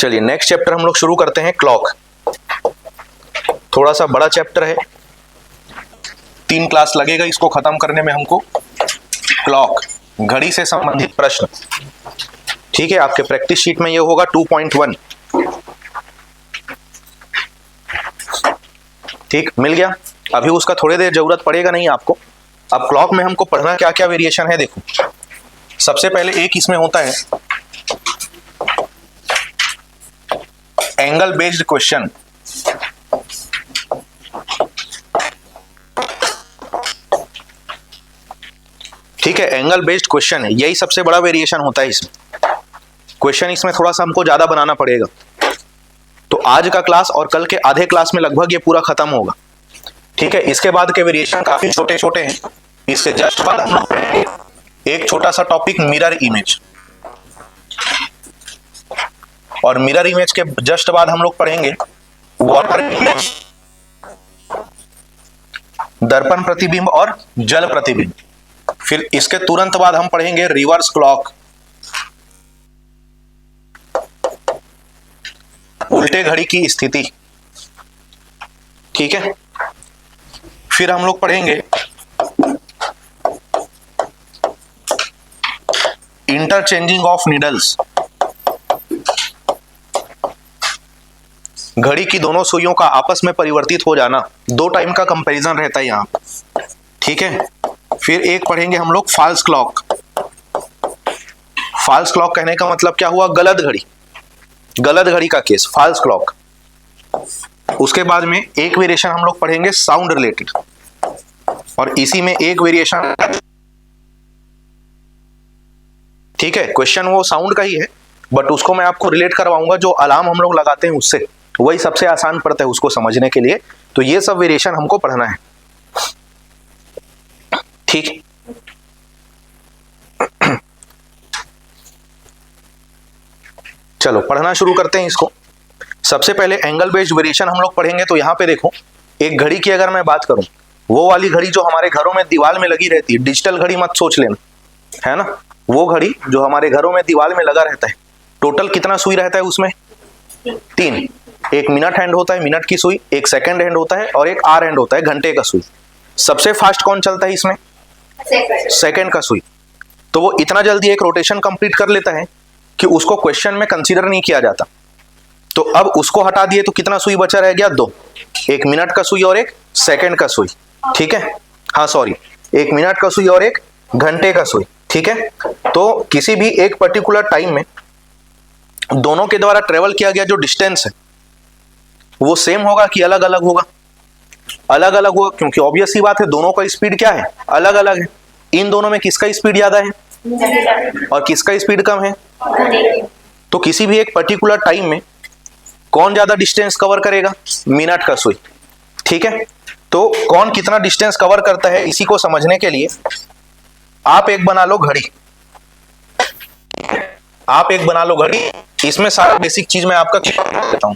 चलिए next chapter हम लोग शुरू करते हैं, क्लॉक। थोड़ा सा बड़ा चैप्टर है, 3 क्लास लगेगा इसको खत्म करने में हमको। क्लॉक, घड़ी से संबंधित प्रश्न, ठीक है। आपके प्रैक्टिस शीट में ये होगा 2.1, ठीक, मिल गया। अभी उसका थोड़ी देर जरूरत पड़ेगा नहीं आपको। अब क्लॉक में हमको पढ़ना क्या क्या वेरिएशन है, देखो। सबसे पहले एक इसमें होता है एंगल बेस्ड क्वेश्चन। ठीक है, एंगल बेस्ड क्वेश्चन है, यही सबसे बड़ा वेरिएशन होता है इसमें। क्वेश्चन इसमें थोड़ा सा हमको ज्यादा बनाना पड़ेगा। तो आज का क्लास और कल के आधे क्लास में लगभग ये पूरा खत्म होगा, ठीक है। इसके बाद के वेरिएशन काफी छोटे छोटे हैं। इससे जस्ट बाद हम लोग एक छोटा सा टॉपिक मिरर इमेज, और मिरर इमेज के जस्ट बाद हम लोग पढ़ेंगे वाटर इमेज, दर्पण प्रतिबिंब और जल प्रतिबिंब। फिर इसके तुरंत बाद हम पढ़ेंगे रिवर्स क्लॉक, उल्टे घड़ी की स्थिति, ठीक है। फिर हम लोग पढ़ेंगे इंटरचेंजिंग ऑफ नीडल्स, घड़ी की दोनों सुइयों का आपस में परिवर्तित हो जाना। 2 टाइम का कंपैरिजन रहता है यहां, ठीक है। फिर एक पढ़ेंगे हम लोग फॉल्स क्लॉक। फॉल्स क्लॉक कहने का मतलब क्या हुआ, गलत घड़ी, गलत घड़ी का केस, फॉल्स क्लॉक। उसके बाद में एक वेरिएशन हम लोग पढ़ेंगे साउंड रिलेटेड, और इसी में एक वेरिएशन, ठीक है। क्वेश्चन वो साउंड का ही है, बट उसको मैं आपको रिलेट करवाऊंगा जो अलार्म हम लोग लगाते हैं उससे, वही सबसे आसान पड़ता है उसको समझने के लिए। तो ये सब वेरिएशन हमको पढ़ना है, ठीक। चलो पढ़ना शुरू करते हैं इसको। सबसे पहले एंगल बेस्ड वेरिएशन हम लोग पढ़ेंगे। तो यहां पे देखो, एक घड़ी की अगर मैं बात करूं, वो वाली घड़ी जो हमारे घरों में दीवार में लगी रहती है, डिजिटल घड़ी मत सोच लेना, है ना। वो घड़ी जो हमारे घरों में दीवार में लगा रहता है, टोटल कितना सुई रहता है उसमें, 3। एक मिनट हैंड होता है, मिनट की सुई, एक सेकंड हैंड होता है, और एक आवर हैंड होता है, घंटे का सुई। सबसे फास्ट कौन चलता है इसमें, सेकंड का सुई। तो वो इतना जल्दी एक रोटेशन कंप्लीट कर लेता है कि उसको क्वेश्चन में कंसीडर नहीं किया जाता। तो अब उसको हटा दिए तो कितना सुई बचा रह गया, 2, एक मिनट का सुई और एक सेकंड का सुई, ठीक है। हाँ सॉरी, एक मिनट का सुई और एक घंटे का सुई, ठीक है। तो किसी भी एक पर्टिकुलर टाइम में दोनों के द्वारा ट्रेवल किया गया जो डिस्टेंस है वो सेम होगा कि अलग अलग होगा, अलग अलग होगा, क्योंकि ऑब्वियस सी बात है दोनों का स्पीड क्या है, अलग अलग है। इन दोनों में किसका स्पीड ज्यादा है और किसका स्पीड कम है। तो किसी भी एक पर्टिकुलर टाइम में कौन ज्यादा डिस्टेंस कवर करेगा, मिनट का सुई, ठीक है। तो कौन कितना डिस्टेंस कवर करता है, इसी को समझने के लिए आप एक बना लो घड़ी, आप एक बना लो घड़ी। इसमें सारा बेसिक चीज मैं आपका देता हूं।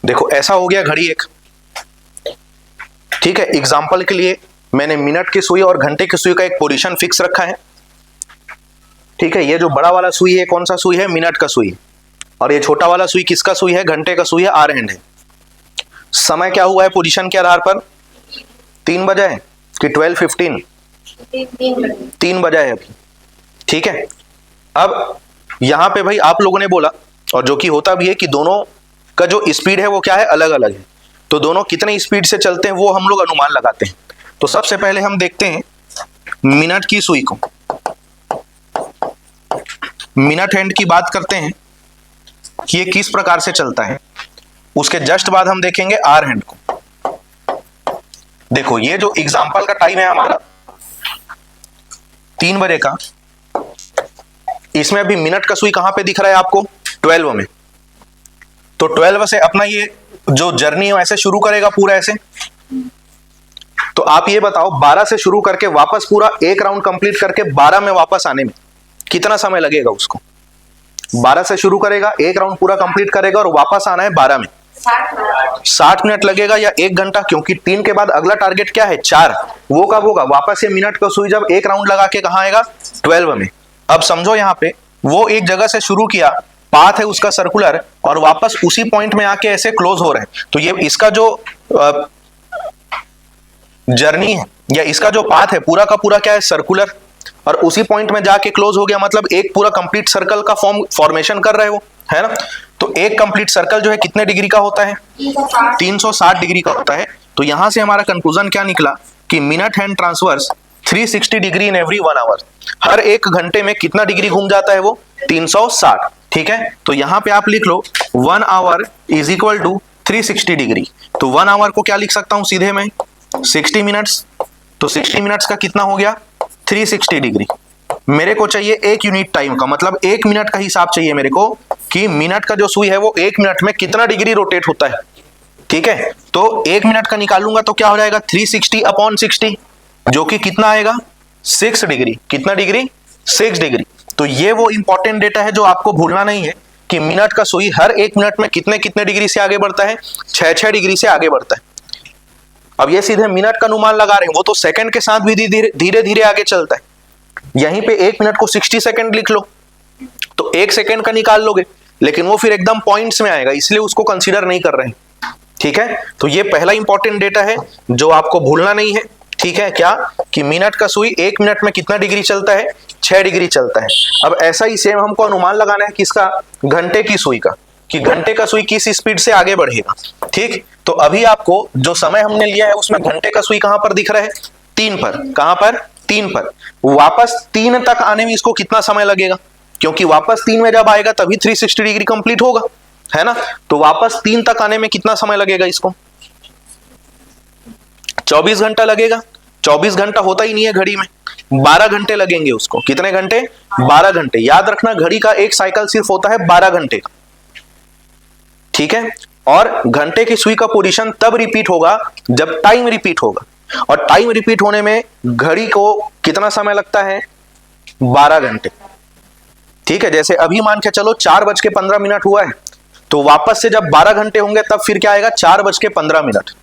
देखो ऐसा हो गया घड़ी एक, ठीक है। एग्जांपल के लिए मैंने मिनट की सुई और घंटे की सुई का एक पोजीशन फिक्स रखा है, ठीक है। ये जो बड़ा वाला सुई है कौन सा सुई है, मिनट का सुई, और ये छोटा वाला सुई किसका सुई है, घंटे का सुई है, आर हैंड है। समय क्या हुआ है पोजीशन के आधार पर, 3 बजा है कि 12:15, 3 बजा है अभी, ठीक है। अब यहां पे भाई आप लोगों ने बोला, और जो कि होता भी है, कि दोनों का जो स्पीड है वो क्या है, अलग अलग है। तो दोनों कितने स्पीड से चलते हैं वो हम लोग अनुमान लगाते हैं। तो सबसे पहले हम देखते हैं मिनट की सुई को, मिनट हैंड की बात करते हैं कि ये किस प्रकार से चलता है। उसके जस्ट बाद हम देखेंगे आर हैंड को। देखो ये जो एग्जाम्पल का टाइम है हमारा 3 बजे का, इसमें अभी मिनट का सुई कहां पे दिख रहा है आपको? 12 में। तो 12 से अपना ये जो जर्नी है ऐसे शुरू करेगा पूरा ऐसे। तो आप ये बताओ 12 से शुरू करके वापस पूरा एक राउंड कंप्लीट करके 12 में वापस आने में कितना समय लगेगा उसको? 12 से शुरू करेगा, एक राउंड पूरा कंप्लीट करेगा और वापस आना है 12 में, 60 मिनट लगेगा या 1 घंटा, क्योंकि 3 के बाद अगला टारगेट क्या है? 4। वो कब होगा? वापस से मिनट का सुई जब एक राउंड लगा के कहां आएगा? 12 में। अब समझो यहां पे वो एक जगह से शुरू किया, पाथ है उसका सर्कुलर, और वापस उसी पॉइंट में आके ऐसे क्लोज हो रहे हैं। तो ये इसका जो जर्नी है या इसका जो पाथ है पूरा का पूरा क्या है? सर्कुलर, और उसी पॉइंट में जाके क्लोज हो गया, मतलब एक पूरा कंप्लीट सर्कल का फॉर्मेशन कर रहे हो, है ना। तो एक कंप्लीट सर्कल जो है कितने डिग्री का होता है? 360 डिग्री का होता है। तो यहां से हमारा कंक्लूजन क्या निकला कि minute hand transverse 360 degree in every 1 hour. हर 1 घंटे में कितना डिग्री घूम जाता है वो? 360। ठीक है, तो यहां पे आप लिख लो 1 hour is equal to 360 degree. तो 1 आवर को क्या लिख सकता हूं सीधे में? 60 मिनट्स। तो 60 मिनट्स का कितना हो गया? 360 डिग्री। मेरे को चाहिए 1 यूनिट टाइम का, मतलब 1 मिनट का हिसाब चाहिए मेरे को कि मिनट का जो सुई है वो 1 मिनट में कितना डिग्री रोटेट होता है। ठीक है, तो 1 मिनट का निकालूंगा तो क्या हो जाएगा? 360 अपॉन 60, जो कि कितना आएगा? 6 डिग्री। कितना डिग्री? 6 डिग्री। तो ये वो इंपॉर्टेंट डेटा है जो आपको भूलना नहीं है कि मिनट का सुई हर 1 मिनट में कितने कितने डिग्री से आगे बढ़ता है? 6 डिग्री से आगे बढ़ता है। अब ये सीधे मिनट का अनुमान लगा रहे हैं, वो तो सेकंड के साथ भी धीरे धीरे आगे चलता है। यहीं पे 1 मिनट को 60 सेकंड लिख लो तो 1 सेकंड का निकाल लोगे, लेकिन वो फिर एकदम पॉइंट्स में आएगा, इसलिए उसको कंसीडर नहीं कर रहे हैं। ठीक है, तो ये पहला इंपॉर्टेंट डेटा है जो आपको भूलना नहीं है। ठीक है, क्या कि मिनट का सुई 1 मिनट में कितना डिग्री चलता है? 6 डिग्री चलता है। अब ऐसा ही सेम हमको अनुमान लगाना है किसका? घंटे की सुई का, कि घंटे का सुई किस स्पीड से आगे बढ़ेगा। ठीक, तो अभी आपको जो समय हमने लिया है उसमें घंटे का सुई कहां पर दिख रहा है? 3 पर। कहां पर? 3 पर। वापस 3 तक आने में इसको कितना समय लगेगा? क्योंकि वापस 3 में जब आएगा तभी 360 डिग्री कंप्लीट होगा, है ना। तो वापस 3 तक आने में कितना समय लगेगा इसको? 24 घंटा लगेगा। 24 घंटा होता ही नहीं है घड़ी में, 12 घंटे लगेंगे उसको। कितने घंटे? 12 घंटे। याद रखना घड़ी का एक साइकिल सिर्फ होता है 12 घंटे का। ठीक है, और घंटे की सुई का पोजीशन तब रिपीट होगा जब टाइम रिपीट होगा, और टाइम रिपीट होने में घड़ी को कितना समय लगता है? 12 घंटे। ठीक है, जैसे अभी मान के चलो 4:15 हुआ है, तो वापस से जब 12 घंटे होंगे तब फिर क्या आएगा? 4:15।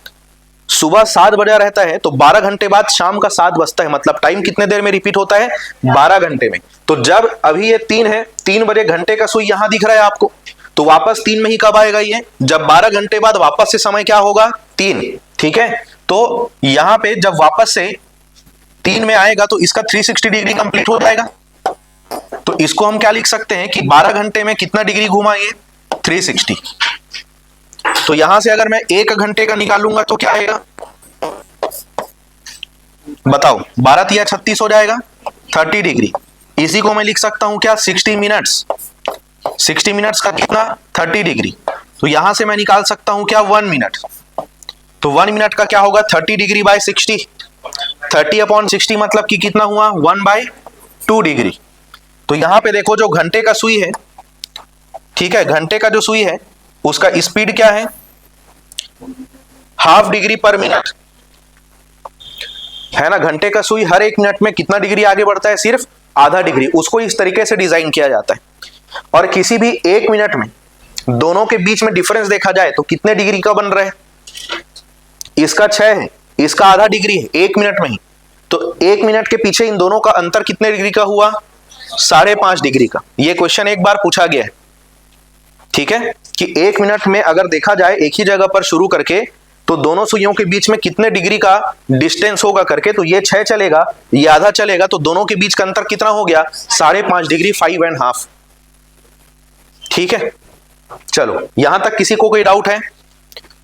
सुबह 7 बजा रहता है तो 12 घंटे बाद शाम का 7 बजता है, मतलब टाइम कितने देर में रिपीट होता है? 12 घंटे में। तो जब अभी ये 3 है, 3 बजे घंटे का सुई यहां दिख रहा है आपको, तो वापस 3 में ही कब आएगा ये? जब 12 घंटे बाद वापस से समय क्या होगा? 3। ठीक है, तो यहां पे जब वापस से 3 में आएगा तो इसका 360 डिग्री कंप्लीट हो जाएगा। तो इसको हम क्या लिख सकते हैं कि 12 घंटे में कितना डिग्री घुमा ये? 360। तो यहां से अगर मैं 1 घंटे का निकालूंगा तो क्या आएगा? बताओ, 12 या 36 हो जाएगा, 30 डिग्री। इसी को मैं लिख सकता हूं क्या? 60 मिनट्स। 60 मिनट्स का कितना? 30 डिग्री। तो यहां से मैं निकाल सकता हूं क्या? 1 मिनट। तो 1 मिनट का क्या होगा? 30 डिग्री बाय 60। 30 अपॉन 60 मतलब कि कितना हुआ? 1/2 डिग्री। तो यहां पे देखो जो घंटे का सुई है, ठीक है, घंटे का जो सुई है उसका स्पीड क्या है? ½ डिग्री पर मिनट, है ना। घंटे का सुई हर 1 मिनट में कितना डिग्री आगे बढ़ता है? सिर्फ ½ डिग्री। उसको इस तरीके से डिजाइन किया जाता है। और किसी भी 1 मिनट में दोनों के बीच में डिफरेंस देखा जाए तो कितने डिग्री का बन रहा है? इसका 6 है, इसका ½ डिग्री है 1 मिनट में ही। तो 1 मिनट के पीछे इन दोनों का अंतर कितने डिग्री का हुआ? 5.5 डिग्री का। यह क्वेश्चन एक बार पूछा गया है। ठीक है, कि 1 मिनट में अगर देखा जाए एक ही जगह पर शुरू करके तो दोनों सुइयों के बीच में कितने डिग्री का डिस्टेंस होगा करके, तो ये 6 चलेगा, ये आधा चलेगा, तो दोनों के बीच का अंतर कितना हो गया? 5.5 डिग्री, 5.5। ठीक है, चलो यहां तक किसी को कोई डाउट है?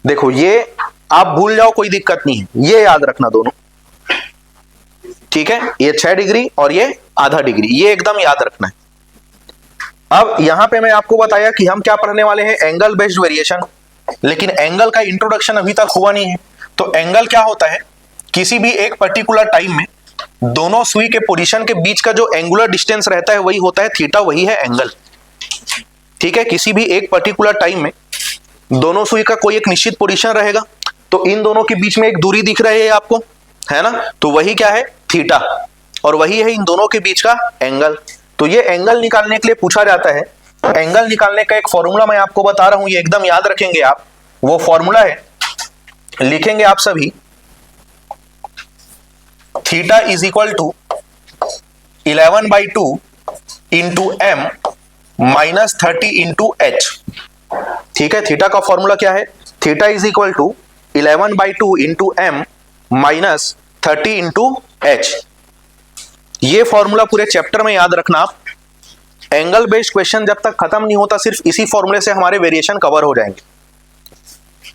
देखो ये आप भूल जाओ, कोई दिक्कत नहीं है, ये याद रखना दोनों। ठीक है, ये 6 डिग्री और ये ½ डिग्री, ये एकदम याद रखना है। अब यहां पे मैं आपको बताया कि हम क्या पढ़ने वाले हैं, एंगल बेस्ड वेरिएशन, लेकिन एंगल का इंट्रोडक्शन अभी तक हुआ नहीं है। तो एंगल क्या होता है, किसी भी एक पर्टिकुलर टाइम में दोनों सुई के पोजीशन के बीच का जो एंगुलर डिस्टेंस रहता है वही होता है थीटा, वही है एंगल। ठीक है, किसी भी एक पर्टिकुलर टाइम में दोनों सुई का कोई एक निश्चित पोजीशन रहेगा, तो इन दोनों के बीच में एक दूरी दिख रही है आपको, है ना, तो वही क्या है, थीटा, और वही है इन दोनों के बीच का एंगल। तो ये एंगल निकालने के लिए पूछा जाता है। एंगल निकालने का एक फॉर्मूला मैं आपको बता रहा हूं, ये एकदम याद रखेंगे आप। वो फॉर्मूला है, लिखेंगे आप सभी, theta is equal to 11/2 into M minus 30 into h. ठीक है, थीटा का फॉर्मूला क्या है, theta is equal to 11/2 into M minus 30 into h. ये फॉर्मूला पूरे चैप्टर में याद रखना आप। एंगल बेस्ड क्वेश्चन जब तक खत्म नहीं होता, सिर्फ इसी फॉर्मूले से हमारे वेरिएशन कवर हो जाएंगे।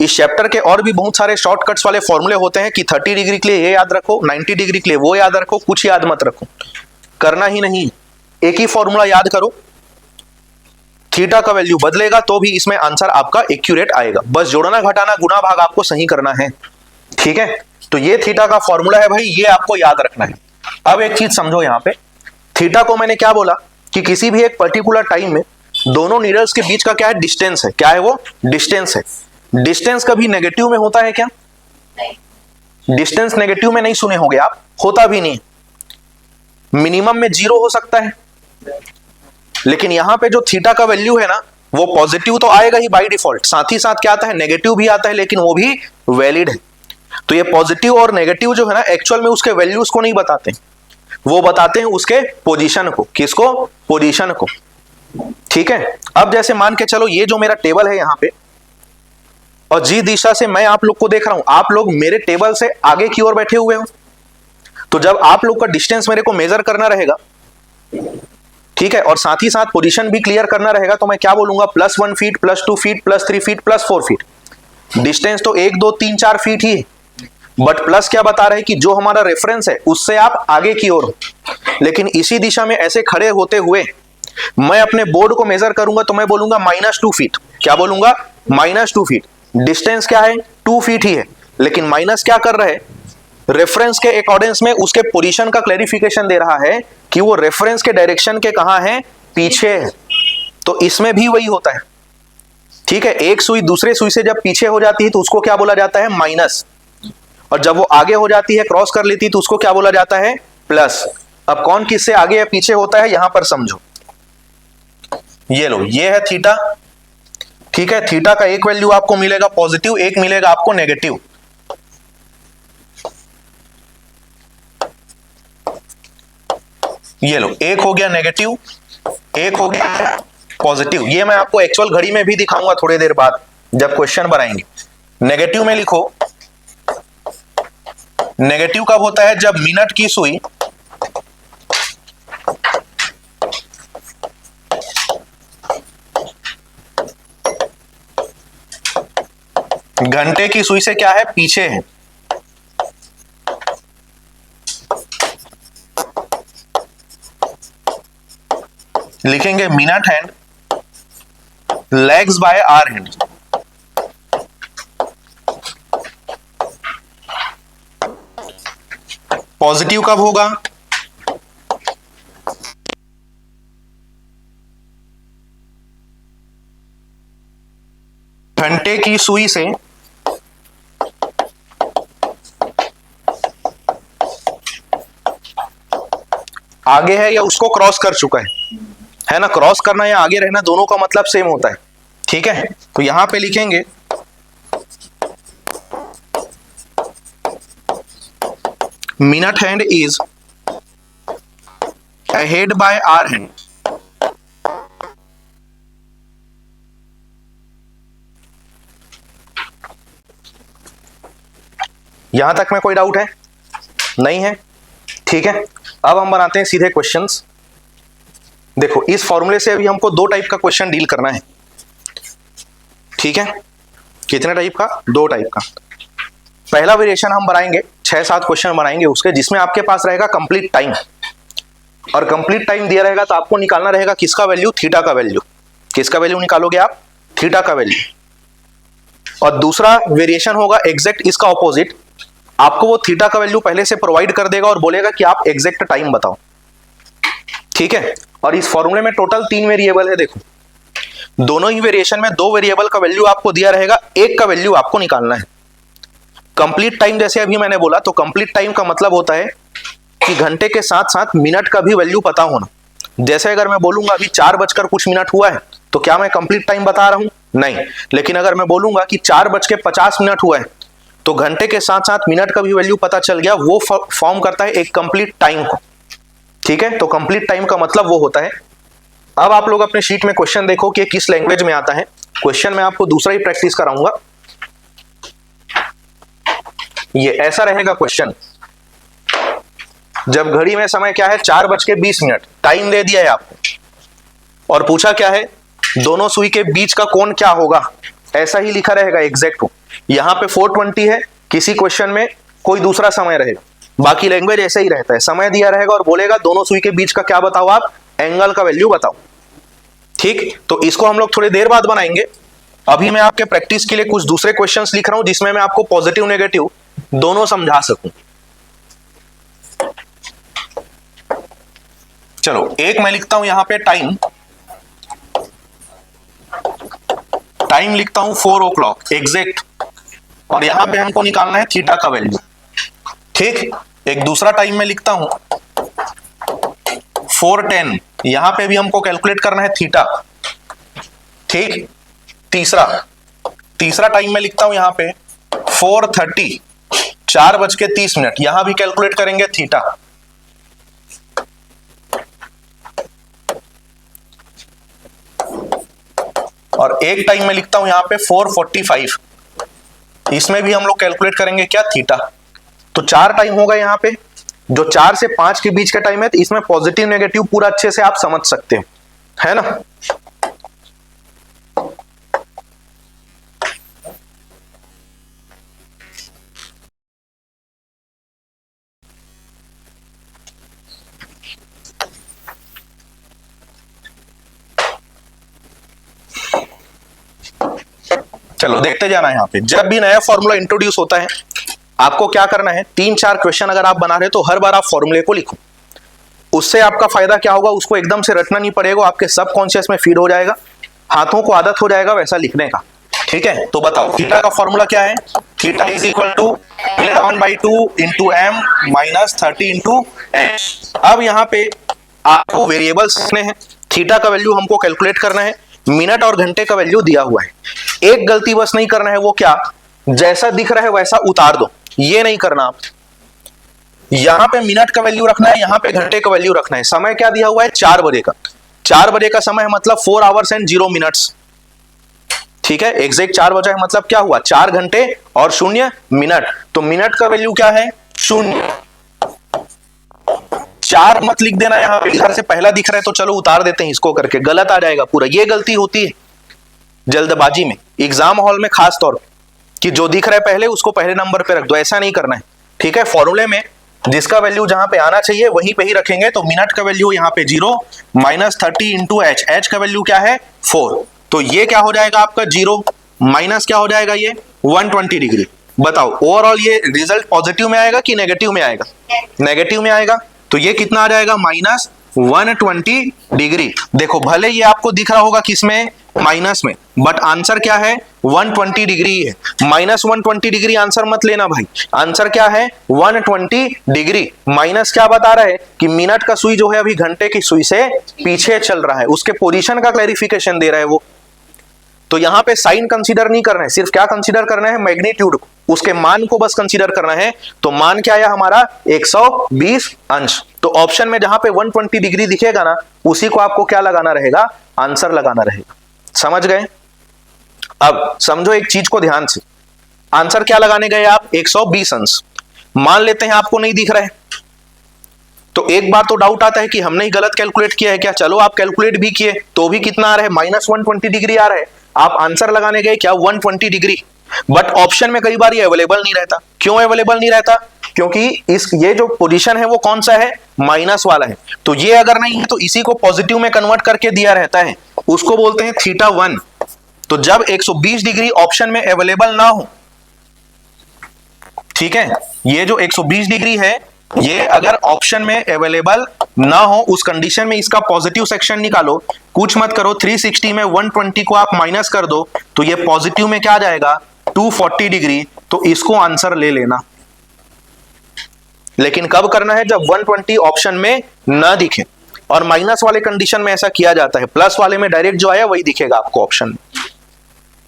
इस चैप्टर के और भी बहुत सारे शॉर्टकट्स वाले फॉर्मूले होते हैं कि 30 डिग्री के लिए ये याद रखो, 90 डिग्री के लिए वो याद रखो, कुछ याद मत रखो, करना ही नहीं, एक ही फॉर्मूला याद करो। थीटा का वैल्यू बदलेगा तो भी इसमें आंसर आपका एक्यूरेट आएगा, बस जोड़ना घटाना गुना भाग आपको सही करना है। ठीक है, तो ये थीटा का फॉर्मूला है भाई, ये आपको याद रखना है। अब एक चीज समझो, यहां पे थीटा को मैंने क्या बोला कि किसी भी एक पर्टिकुलर टाइम में दोनों नीडल्स के बीच का क्या है, डिस्टेंस है। क्या है वो, डिस्टेंस है। डिस्टेंस कभी नेगेटिव में होता है क्या, डिस्टेंस नेगेटिव में नहीं सुने होंगे आप, होता भी नहीं। मिनिमम में 0 हो सकता है, लेकिन यहां पे जो थीटा का वैल्यू है ना, वो पॉजिटिव तो आएगा ही बाय डिफॉल्ट, साथ ही साथ क्या आता है, नेगेटिव भी आता है, लेकिन वो भी वैलिड है। तो ये पॉजिटिव और नेगेटिव जो है ना, एक्चुअल में उसके वैल्यूज को नहीं बताते, वो बताते हैं उसके पोजीशन को। किसको, पोजीशन को। ठीक है, अब जैसे मान के चलो ये जो मेरा टेबल है यहां पे, और जी दिशा से मैं आप लोग को देख रहा हूं, आप लोग मेरे टेबल से आगे की ओर बैठे हुए हो, तो जब आप लोग का डिस्टेंस मेरे को मेजर करना रहेगा, ठीक है, और साथ ही साथ पोजीशन भी क्लियर करना रहेगा, तो मैं क्या बोलूंगा, +1 feet, +2 feet, +3 feet, +4 feet. Distance तो 1 2 3 4 फीट ही है, बट प्लस क्या बता रहे हैं कि जो हमारा रेफरेंस है उससे आप आगे की ओर हो। लेकिन इसी दिशा में ऐसे खड़े होते हुए मैं अपने बोर्ड को मेजर करूंगा, तो मैं बोलूंगा -2 फीट। क्या बोलूंगा, -2 फीट। डिस्टेंस क्या है, 2 फीट ही है, लेकिन माइनस क्या कर रहे हैं, रेफरेंस के अकॉर्डिंग्स में उसके पोजीशन का क्लैरिफिकेशन दे रहा है कि वो रेफरेंस के डायरेक्शन के कहां है, पीछे है। तो इसमें भी वही होता है। ठीक है, एक सुई दूसरे सुई से जब पीछे हो जाती है तो उसको क्या बोला जाता है, माइनस, और जब वो आगे हो जाती है, क्रॉस कर लेती है, तो उसको क्या बोला जाता है, प्लस। अब कौन किससे आगे या पीछे होता है यहां पर समझो। ये लो, ये है थीटा। ठीक है, थीटा का एक वैल्यू आपको मिलेगा पॉजिटिव, एक मिलेगा आपको नेगेटिव। ये लो, एक हो गया नेगेटिव, एक हो गया पॉजिटिव। ये मैं आपको एक्चुअल घड़ी में भी दिखाऊंगा थोड़ी देर बाद जब क्वेश्चन बनाएंगे। नेगेटिव में लिखो, नेगेटिव कब होता है, जब मिनट की सुई घंटे की सुई से क्या है, पीछे है। लिखेंगे minute hand lags by hour hand. Positive कब होगा, घंटे की सुई से आगे है या उसको क्रॉस कर चुका है ना। क्रॉस करना या आगे रहना दोनों का मतलब सेम होता है। ठीक है, तो यहां पे लिखेंगे minute hand is ahead by hour hand. यहां तक में कोई डाउट है, नहीं है। ठीक है, अब हम बनाते हैं सीधे क्वेश्चंस। देखो, इस फॉर्मूले से अभी हमको 2 टाइप का क्वेश्चन डील करना है। ठीक है, कितने टाइप का, 2 टाइप का। पहला वेरिएशन हम बनाएंगे, 6-7 क्वेश्चन बनाएंगे उसके, जिसमें आपके पास रहेगा कंप्लीट टाइम। और कंप्लीट टाइम दिया रहेगा तो आपको निकालना रहेगा किसका वैल्यू, थीटा का वैल्यू। किसका वैल्यू निकालोगे आप, थीटा का वैल्यू। और दूसरा वेरिएशन होगा एग्जैक्ट इसका ऑपोजिट, आपको वो थीटा का वैल्यू पहले से प्रोवाइड कर देगा और बोलेगा कि आप एग्जैक्ट टाइम बताओ, ठीक है। और इस फॉर्मूले में टोटल 3 वेरिएबल है, देखो दोनों ही वेरिएशन में 2 वेरिएबल का वैल्यू आपको दिया रहेगा, एक का वैल्यू आपको निकालना है। कंप्लीट टाइम जैसे अभी मैंने बोला, तो कंप्लीट टाइम का मतलब होता है कि घंटे के साथ साथ मिनट का भी वैल्यू पता होना। जैसे अगर मैं बोलूंगा अभी 4:00 हुआ है, तो क्या मैं कंप्लीट टाइम बता रहा हूं, नहीं। लेकिन अगर मैं बोलूंगा कि 4:50 हुआ है, तो घंटे के साथ साथ मिनट का भी वैल्यू पता चल गया, वो फॉर्म करता है एक कंप्लीट टाइम को, ठीक है। तो कंप्लीट टाइम का मतलब वो होता है। अब आप लोग अपने शीट में क्वेश्चन देखो कि किस लैंग्वेज में आता है। क्वेश्चन में आपको दूसरा ही प्रैक्टिस कराऊंगा। ये ऐसा रहेगा क्वेश्चन, जब घड़ी में समय क्या है 4:20, टाइम दे दिया है आपको और पूछा क्या है, दोनों सुई के बीच का कोण क्या होगा, ऐसा ही लिखा रहेगा एग्जैक्ट हो। यहां पे 4:20 है, किसी क्वेश्चन में कोई दूसरा समय रहेगा, बाकी लैंग्वेज ऐसा ही रहता है। समय दिया रहेगा और बोलेगा दोनों सुई के बीच का क्या बताओ आप, एंगल का वैल्यू बताओ, ठीक। तो इसको हम लोग थोड़ी देर बाद बनाएंगे। अभी मैं आपके प्रैक्टिस के लिए कुछ दूसरे क्वेश्चंस लिख रहा हूं, जिसमें मैं आपको पॉजिटिव नेगेटिव दोनों समझा सकूं। चलो एक मैं लिखता हूं यहां पे टाइम लिखता हूं 4 o'clock एग्जैक्ट, और यहां पे हमको निकालना है थीटा का वैल्यू, ठीक। एक दूसरा टाइम में लिखता हूं 4:10, यहां पे भी हमको कैलकुलेट करना है थीटा, ठीक। तीसरा टाइम में लिखता हूं यहां पे 4:30, 4:30, यहां भी कैलकुलेट करेंगे थीटा। और एक टाइम में लिखता हूं यहां पे 4:45, इसमें भी हम लोग कैलकुलेट करेंगे क्या, थीटा। तो 4 टाइम होगा यहां पे, जो 4 से 5 के बीच का टाइम है, तो इसमें पॉजिटिव नेगेटिव पूरा अच्छे से आप समझ सकते हैं, है ना। चलो देखते जाना यहाँ पे। जब भी नया फॉर्मूला इंट्रोड्यूस होता है, आपको क्या करना है, 3-4 क्वेश्चन अगर आप बना रहे तो हर बार आप फॉर्मूले को लिखो। उससे आपका फायदा क्या होगा, उसको एकदम से रटना नहीं पड़ेगा, आपके सबकॉन्शियस में फीड हो जाएगा, हाथों को आदत हो जाएगा वैसा लिखने का, ठीक है। तो बताओ थीटा का फॉर्मूला क्या है, theta is equal to 11/2 into m minus 30 into h। अब यहाँ पे आपको वेरिएबल्स रखने हैं, थीटा का वैल्यू हमको कैलकुलेट करना है, मिनट और घंटे का वैल्यू दिया हुआ है। एक गलती बस नहीं करना है, वो क्या, जैसा दिख रहा है वैसा उतार दो, ये नहीं करना आप। यहां पे मिनट का वैल्यू रखना है, यहां पे घंटे का वैल्यू रखना है। समय क्या दिया हुआ है, 4 बजे का, 4 बजे का समय है मतलब 4 hours and 0 minutes, ठीक है। एग्जैक्ट 4 बजे है मतलब क्या हुआ, 4 घंटे और 0 मिनट। तो मिनट का वैल्यू क्या है, 0। 4 मत लिख देना यहां पे, इधर से पहला दिख रहा है तो चलो उतार देते हैं इसको करके, गलत आ जाएगा पूरा। ये गलती होती है जल्दबाजी में, एग्जाम हॉल में खास तौर पे, कि जो दिख रहा है पहले उसको पहले नंबर पे रख दो, ऐसा नहीं करना है, ठीक है। फॉर्मूले में जिसका वैल्यू जहां पे आना चाहिए वहीं पे ही रखेंगे। तो मिनट का वैल्यू यहाँ पे 0 माइनस 30 इंटू एच का वैल्यू क्या है 4, तो ये क्या हो जाएगा आपका 0 माइनस क्या हो जाएगा ये 120 डिग्री। बताओ ओवरऑल ये रिजल्ट पॉजिटिव में आएगा कि नेगेटिव में आएगा, नेगेटिव में आएगा। तो ये कितना आ जाएगा माइनस 120 डिग्री। देखो भले ये आपको दिख रहा होगा किसमें, माइनस में, बट आंसर क्या है 120 डिग्री है। माइनस 120 डिग्री आंसर मत लेना भाई, आंसर क्या है 120 डिग्री। माइनस क्या बता रहा है कि मिनट का सुई जो है अभी घंटे की सुई से पीछे चल रहा है, उसके पोजीशन का क्लैरिफिकेशन दे रहा है वो। तो यहां पे साइन कंसीडर नहीं करना है, सिर्फ क्या कंसीडर करना है, मैग्नीट्यूड को, उसके मान को बस कंसीडर करना है। तो मान क्या है हमारा 120 अंश। तो ऑप्शन में जहां पे 120 डिग्री दिखेगा ना, उसी को आपको क्या लगाना रहेगा, आंसर लगाना रहेगा। समझ गए। अब समझो एक चीज को ध्यान से, आंसर क्या लगाने गए आप 120 अंश। मान लेते हैं आपको नहीं दिख रहा है, तो एक बार तो डाउट आता है कि हमने ही गलत कैलकुलेट किया है क्या। चलो आप कैलकुलेट भी किए तो भी कितना आ रहा है, माइनस 120 डिग्री आ रहा है। आप आंसर लगाने गए क्या 120 डिग्री, बट ऑप्शन में कई बार ये अवेलेबल नहीं रहता। क्यों अवेलेबल नहीं रहता, क्योंकि ये जो पोजीशन है वो कौन सा है, माइनस वाला है। तो ये अगर नहीं है तो इसी को पॉजिटिव में कन्वर्ट करके दिया रहता है, उसको बोलते हैं θ1। तो जब 120 डिग्री ऑप्शन में अवेलेबल ना हो, ठीक है, ये जो 120 डिग्री है ये अगर ऑप्शन में अवेलेबल ना हो, उस कंडीशन में इसका पॉजिटिव सेक्शन निकालो। कुछ मत करो, 360 में 120 को आप माइनस कर दो तो ये पॉजिटिव में क्या आ जाएगा, 240 डिग्री। तो इसको आंसर ले लेना। लेकिन कब करना है, जब 120 ऑप्शन में ना दिखे। और माइनस वाले कंडीशन में ऐसा किया जाता है, प्लस वाले में डायरेक्ट जो आया वही दिखेगा आपको ऑप्शन में।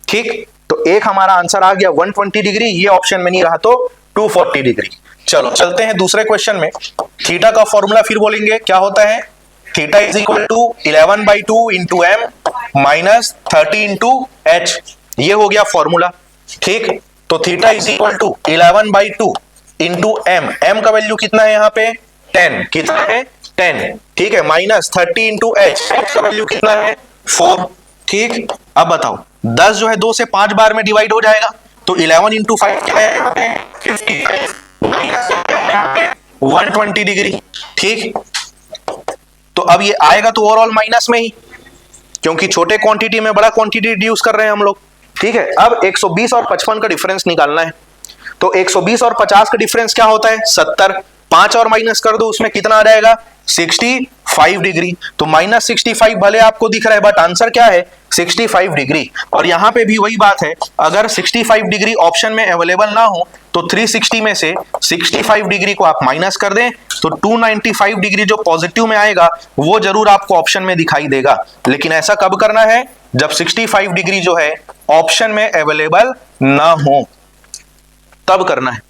ठीक, तो एक हमारा आंसर आ गया 120 डिग्री, ये ऑप्शन में नहीं रहा तो 240 डिग्री। चलो चलते हैं दूसरे क्वेश्चन में। थीटा का फॉर्मूला फिर बोलेंगे, क्या होता है, theta is equal to 11/2 into M minus 30 into h, ये हो गया फॉर्मूला। ठीक, तो theta is equal to 11/2 into m, m का वैल्यू कितना है यहाँ पे 10, कितना है 10, ठीक है, माइनस 30 इंटू एच, एच का वैल्यू कितना है 4। ठीक, अब बताओ 10 जो है 2 से 5 बार में डिवाइड हो जाएगा, तो 11 इंटू 5 क्या है 55, 120 डिग्री। ठीक, तो अब ये आएगा तो ओवरऑल माइनस में ही, क्योंकि छोटे क्वांटिटी में बड़ा क्वांटिटी रिड्यूस कर रहे हैं हम लोग। ठीक है, अब 120 और 55 का डिफरेंस निकालना है। तो 120 और 50 का डिफरेंस क्या होता है 70, 5 और माइनस कर दो, उसमें कितना आ जाएगा 65 डिग्री। तो माइनस 65 भले आपको दिख रहा है बट आंसर क्या है 65 डिग्री। और यहां पे भी वही बात है, अगर 65 डिग्री ऑप्शन में अवेलेबल ना हो तो 360 में से 65 डिग्री को आप माइनस कर दें तो 295 डिग्री जो पॉजिटिव में आएगा वो जरूर आपको ऑप्शन में दिखाई देगा। लेकिन ऐसा कब करना है, जब 65 डिग्री जो है ऑप्शन में अवेलेबल ना हो, तब करना है,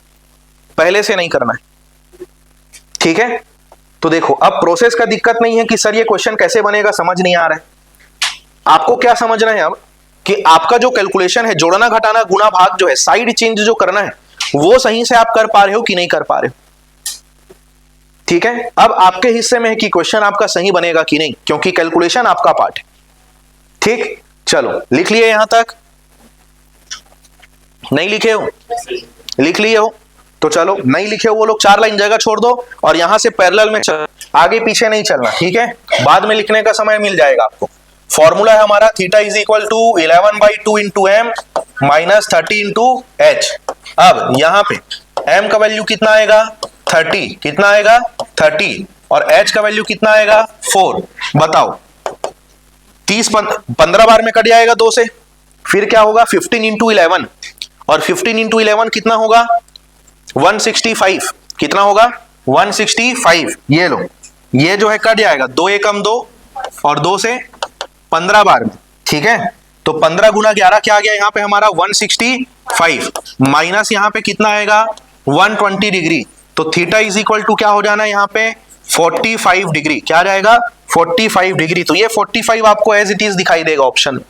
पहले से नहीं करना है। ठीक है, तो देखो अब प्रोसेस का दिक्कत नहीं है कि सर ये क्वेश्चन कैसे बनेगा समझ नहीं आ रहा है। आपको क्या समझना है अब कि आपका जो कैलकुलेशन है, जोड़ना घटाना गुना भाग जो है, साइड चेंज जो करना है वो सही से आप कर पा रहे हो कि नहीं कर पा रहे हो। ठीक है, अब आपके हिस्से में है कि क्वेश्चन आपका सही बनेगा कि नहीं, क्योंकि कैलकुलेशन आपका पार्ट है। ठीक, चलो लिख लिए यहां तक, नहीं लिखे हो, लिख लिए हो तो चलो, नहीं लिखे हो वो लोग 4 लाइन जगह छोड़ दो और यहां से पैरेलल में चल, आगे पीछे नहीं चलना। ठीक है, बाद में लिखने का समय मिल जाएगा आपको। फॉर्मूला है हमारा theta is equal to 11/2 into M minus 30 into h. अब यहां पे m का वैल्यू कितना आएगा 30, कितना आएगा 30, और h का वैल्यू कितना आएगा 4। बताओ 15 बार में कट जाएगा 2 से, फिर क्या होगा 15 इंटू 11, और 15 इंटू 11 कितना होगा 165, कितना होगा 165। ये लो, ये जो है कट जाएगा, 2 एकम 2 और 2 से 15 बार में। ठीक है, तो 15 गुना 11 क्या आ गया यहाँ पे हमारा 165, माइनस यहाँ पे कितना आएगा 120 डिग्री। तो थीटा इज इक्वल टू क्या हो जाना है यहाँ पे 45 डिग्री, क्या आ जाएगा 45 डिग्री। तो ये 45 आपको एज इट इज दिखाई देगा ऑप्शन।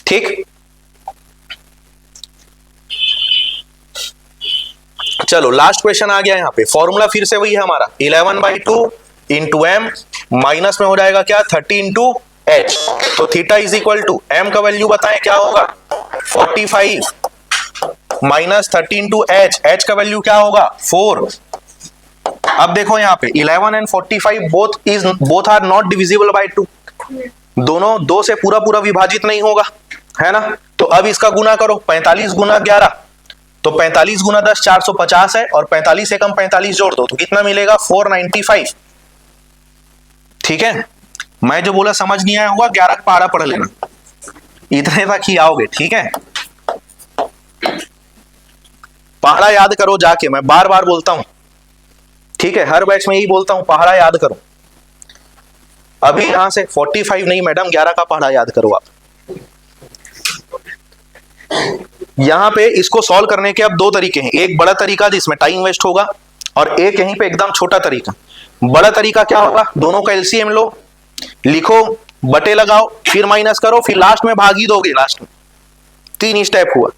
ठीक, चलो लास्ट क्वेश्चन आ गया यहाँ पे। फॉर्मूला फिर से वही है हमारा 11/2 इंटू एम, माइनस में हो जाएगा क्या 30 इंटू एच। तो theta is equal to m का वैल्यू बताएं क्या होगा 45 माइनस 30 इंटू एच, एच का वैल्यू क्या होगा 4। अब देखो यहाँ पे 11 and 45 both are not divisible by 2, दोनों 2 से पूरा पूरा विभाजित नहीं होगा, है ना। तो अब इसका गुना करो 45 गुना 11, तो 45 गुना 10 450 है, और 45 एकम 45 जोड़ दो तो कितना मिलेगा 495। ठीक है, मैं जो बोला समझ नहीं आया होगा 11 का पारा पढ़ लेना, इतने तक ही आओगे। ठीक है, पहाड़ा याद करो जाके, मैं बार बार बोलता हूं। ठीक है, हर बैच में यही बोलता हूं, पहाड़ा याद करो। अभी यहां से 45 नहीं मैडम 11 का पहाड़ा याद करो आप। यहां पे इसको सॉल्व करने के अब 2 तरीके हैं, एक बड़ा तरीका जिसमें टाइम वेस्ट होगा, और एक यहीं पे एकदम छोटा तरीका। बड़ा तरीका क्या होगा, दोनों का एलसीएम लो, लिखो, बटे लगाओ, फिर माइनस करो, फिर लास्ट में भाग ही दोगे, लास्ट में 3 स्टेप हुआ।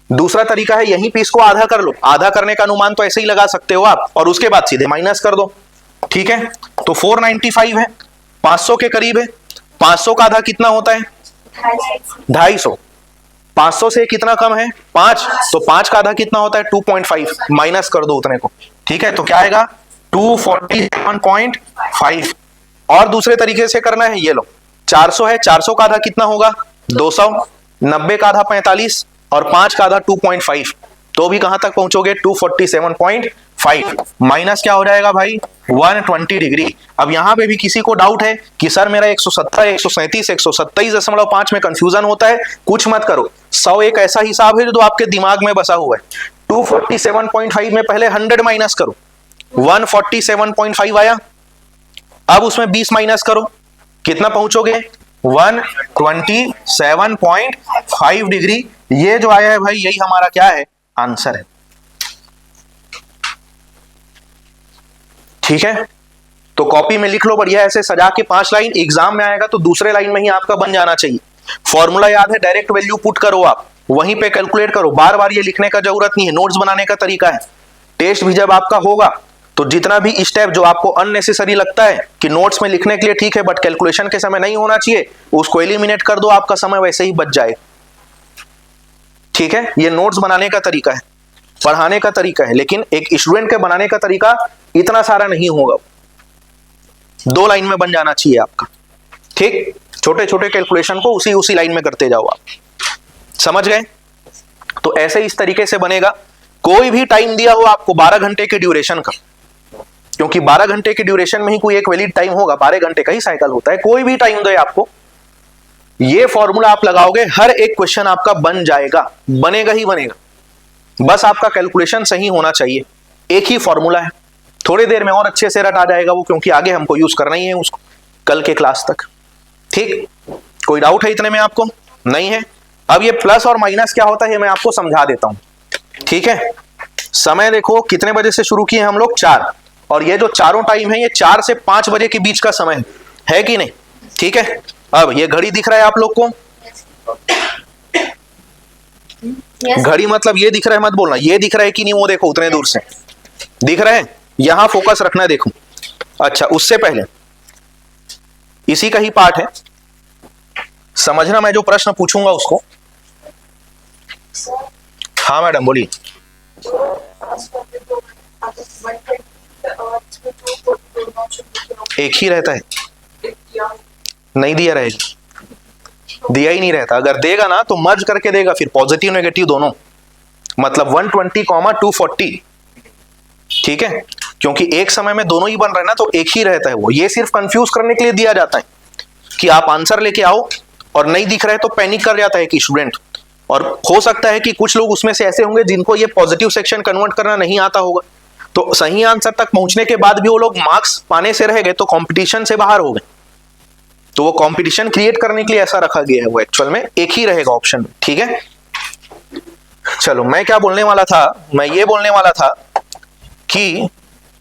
दूसरा तरीका है यहीं पे इसको आधा कर लो, आधा करने का अनुमान तो ऐसे ही लगा सकते हो आप, और उसके बाद सीधे माइनस कर दो। ठीक है, तो 495 है, 500 के करीब है, 500 का आधा कितना होता है 250, 500 से कितना कम है 5, तो 5 का आधा कितना होता है 2.5, माइनस कर दो उतने को, ठीक है। तो क्या आएगा 247.5। और दूसरे तरीके से करना है, ये लो 400 है, 400 का आधा कितना होगा 200, 90 का आधा 45 और 5 का आधा 2.5, तो भी कहां तक पहुंचोगे 247.5, माइनस क्या हो जाएगा भाई 120 डिग्री। अब यहां पे भी किसी को डाउट है कि सर मेरा 170, 137, 127.5 में कंफ्यूजन होता है, कुछ मत करो, 100 एक ऐसा हिसाब है जो आपके दिमाग में बसा हुआ है। 247.5 में पहले 100 माइनस करो, 147.5 आया, अब उसमें 20 माइनस करो, कितना पहुंचोगे 127.5 डिग्री। ये जो आया है भाई यही हमारा क्या है आंसर है, ठीक है। तो कॉपी में लिख लो बढ़िया ऐसे सजा के 5 लाइन, एग्जाम में आएगा तो दूसरे लाइन में ही आपका बन जाना चाहिए। फॉर्मूला याद है, डायरेक्ट वैल्यू पुट करो, आप वहीं पे कैलकुलेट करो, बार बार ये लिखने का जरूरत नहीं है, नोट्स बनाने का तरीका है। टेस्ट भी जब आपका होगा तो जितना भी स्टेप जो आपको अननेसेसरी लगता है कि नोट्स में लिखने के लिए ठीक है बट कैलकुलेशन के समय नहीं होना चाहिए, उसको एलिमिनेट कर दो, आपका समय वैसे ही बच जाए, ठीक है। ये नोट्स बनाने का तरीका है, पढ़ाने का तरीका है, लेकिन एक स्टूडेंट के बनाने का तरीका इतना सारा नहीं होगा, 2 लाइन में बन जाना चाहिए आपका, ठीक। छोटे छोटे कैलकुलेशन को उसी लाइन में करते जाओ आप, समझ गए। तो ऐसे इस तरीके से बनेगा। कोई भी टाइम दिया हो आपको 12 घंटे के ड्यूरेशन का, क्योंकि 12 घंटे के ड्यूरेशन में ही कोई एक वैलिड टाइम होगा, 12 घंटे का ही साइकिल होता है, कोई भी टाइम दे आपको, ये फॉर्मूला आप लगाओगे, हर एक क्वेश्चन आपका बन जाएगा, बनेगा ही बनेगा, बस आपका कैलकुलेशन सही होना चाहिए। एक ही फॉर्मूला है, थोड़ी देर में और अच्छे से रट आ जाएगा वो, क्योंकि आगे हमको यूज करना ही है उसको कल के क्लास तक, ठीक। कोई डाउट है इतने में आपको? नहीं है। अब ये प्लस और माइनस क्या होता है मैं आपको समझा देता हूं, ठीक है। समय देखो कितने बजे से शुरू किए हम लोग 4, और ये जो चारों टाइम है ये 4 से 5 बजे के बीच का समय है कि नहीं, ठीक है। अब ये घड़ी दिख रहा है आप लोग को, घड़ी मतलब ये दिख रहा है, मत बोलना ये दिख रहा है कि नहीं, वो देखो उतने दूर से दिख रहा है, यहां फोकस रखना है, देखो। अच्छा उससे पहले इसी का ही पार्ट है, समझना मैं जो प्रश्न पूछूंगा उसको। हाँ मैडम बोलिए। एक ही रहता है, नहीं दिया रहेगा, दिया ही नहीं रहता, अगर देगा ना तो मर्ज करके देगा, फिर पॉजिटिव नेगेटिव दोनों, मतलब 120, 240, ठीक है। क्योंकि एक समय में दोनों ही बन रहे हैं ना, तो एक ही रहता है वो, ये सिर्फ कंफ्यूज करने के लिए दिया जाता है कि आप आंसर लेके आओ, और नहीं दिख रहा है तो पैनिक कर जाता है कि स्टूडेंट, और हो सकता है कि कुछ लोग उसमें से ऐसे होंगे जिनको ये पॉजिटिव सेक्शन कन्वर्ट करना नहीं आता होगा, तो सही आंसर तक पहुंचने के बाद भी वो लोग मार्क्स पाने से रह गए तो कंपटीशन से बाहर हो गए। तो वो कंपटीशन क्रिएट करने के लिए ऐसा रखा गया है, वो एक्चुअल में एक ही रहेगा ऑप्शन, ठीक है। चलो मैं क्या बोलने वाला था, मैं ये बोलने वाला था कि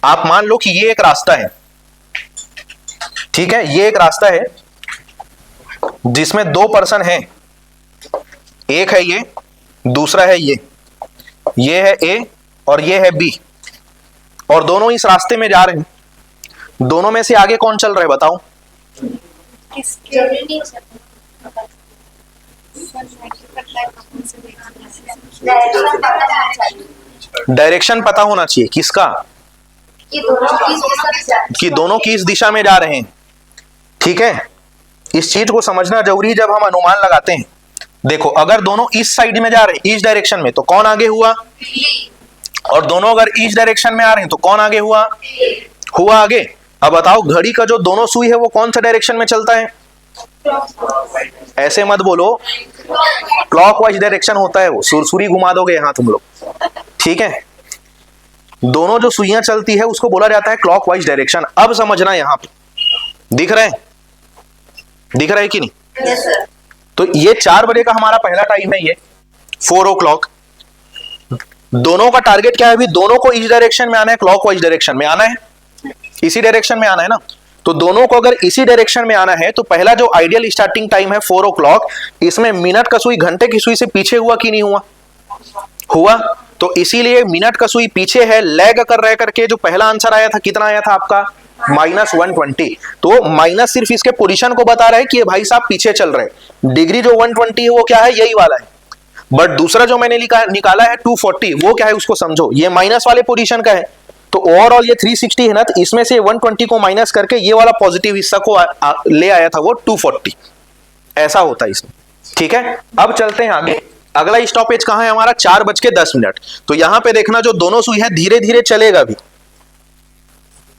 आप मान लो कि ये एक रास्ता है, ठीक है, ये एक रास्ता है जिसमें 2 पर्सन हैं, एक है ये, दूसरा है ये है ए और ये है बी, और दोनों इस रास्ते में जा रहे हैं, दोनों में से आगे कौन चल रहा है बताओ? डायरेक्शन पता होना चाहिए किसका, कि दोनों किस दिशा में जा रहे हैं, ठीक है। इस चीज को समझना जरूरी है जब हम अनुमान लगाते हैं। देखो अगर दोनों इस साइड में जा रहे हैं, इस डायरेक्शन में, तो कौन आगे हुआ, और दोनों अगर इस डायरेक्शन में आ रहे हैं तो कौन आगे हुआ आगे। अब बताओ घड़ी का जो दोनों सुई है वो कौन सा डायरेक्शन में चलता है? ऐसे मत बोलो, क्लॉकवाइज डायरेक्शन होता है वो, सुरसुरी घुमा दोगे यहां तुम लोग, ठीक है। दोनों जो सुइयां चलती है उसको बोला जाता है क्लॉकवाइज डायरेक्शन। अब समझना, यहां पे दिख रहा है कि नहीं? yes, तो ये 4 बजे का हमारा पहला टाइम है, ये 4 o'clock। दोनों का टारगेट क्या है अभी? दोनों को इस डायरेक्शन में आना है, क्लॉकवाइज डायरेक्शन में आना है, इसी डायरेक्शन में आना है ना। तो दोनों को अगर इसी डायरेक्शन में आना है तो पहला जो आइडियल स्टार्टिंग टाइम है 4 o'clock, इसमें मिनट का सुई घंटे की सुई से पीछे हुआ कि नहीं हुआ? तो इसीलिए मिनट का सुई पीछे है, लैग कर रह करके जो पहला आंसर आया था कितना आया था आपका? -120। तो माइनस सिर्फ इसके पोजीशन को बता रहा है कि ये भाई साहब पीछे चल रहे हैं। डिग्री जो 120 है वो क्या है? यही वाला है। बट दूसरा जो मैंने निकाला है 240, वो क्या है उसको समझो, ये माइनस वाले पोजीशन का है, तो ओवरऑल ये 360 है ना, तो इसमें से 120 को माइनस करके ये वाला पॉजिटिव हिस्सा को ले आया था वो 240, ऐसा होता है इसमें। ठीक है, अब चलते हैं आगे। अगला स्टॉपेज कहां है हमारा, 4:10। तो यहां पे देखना जो दोनों सुई है धीरे धीरे चलेगा भी,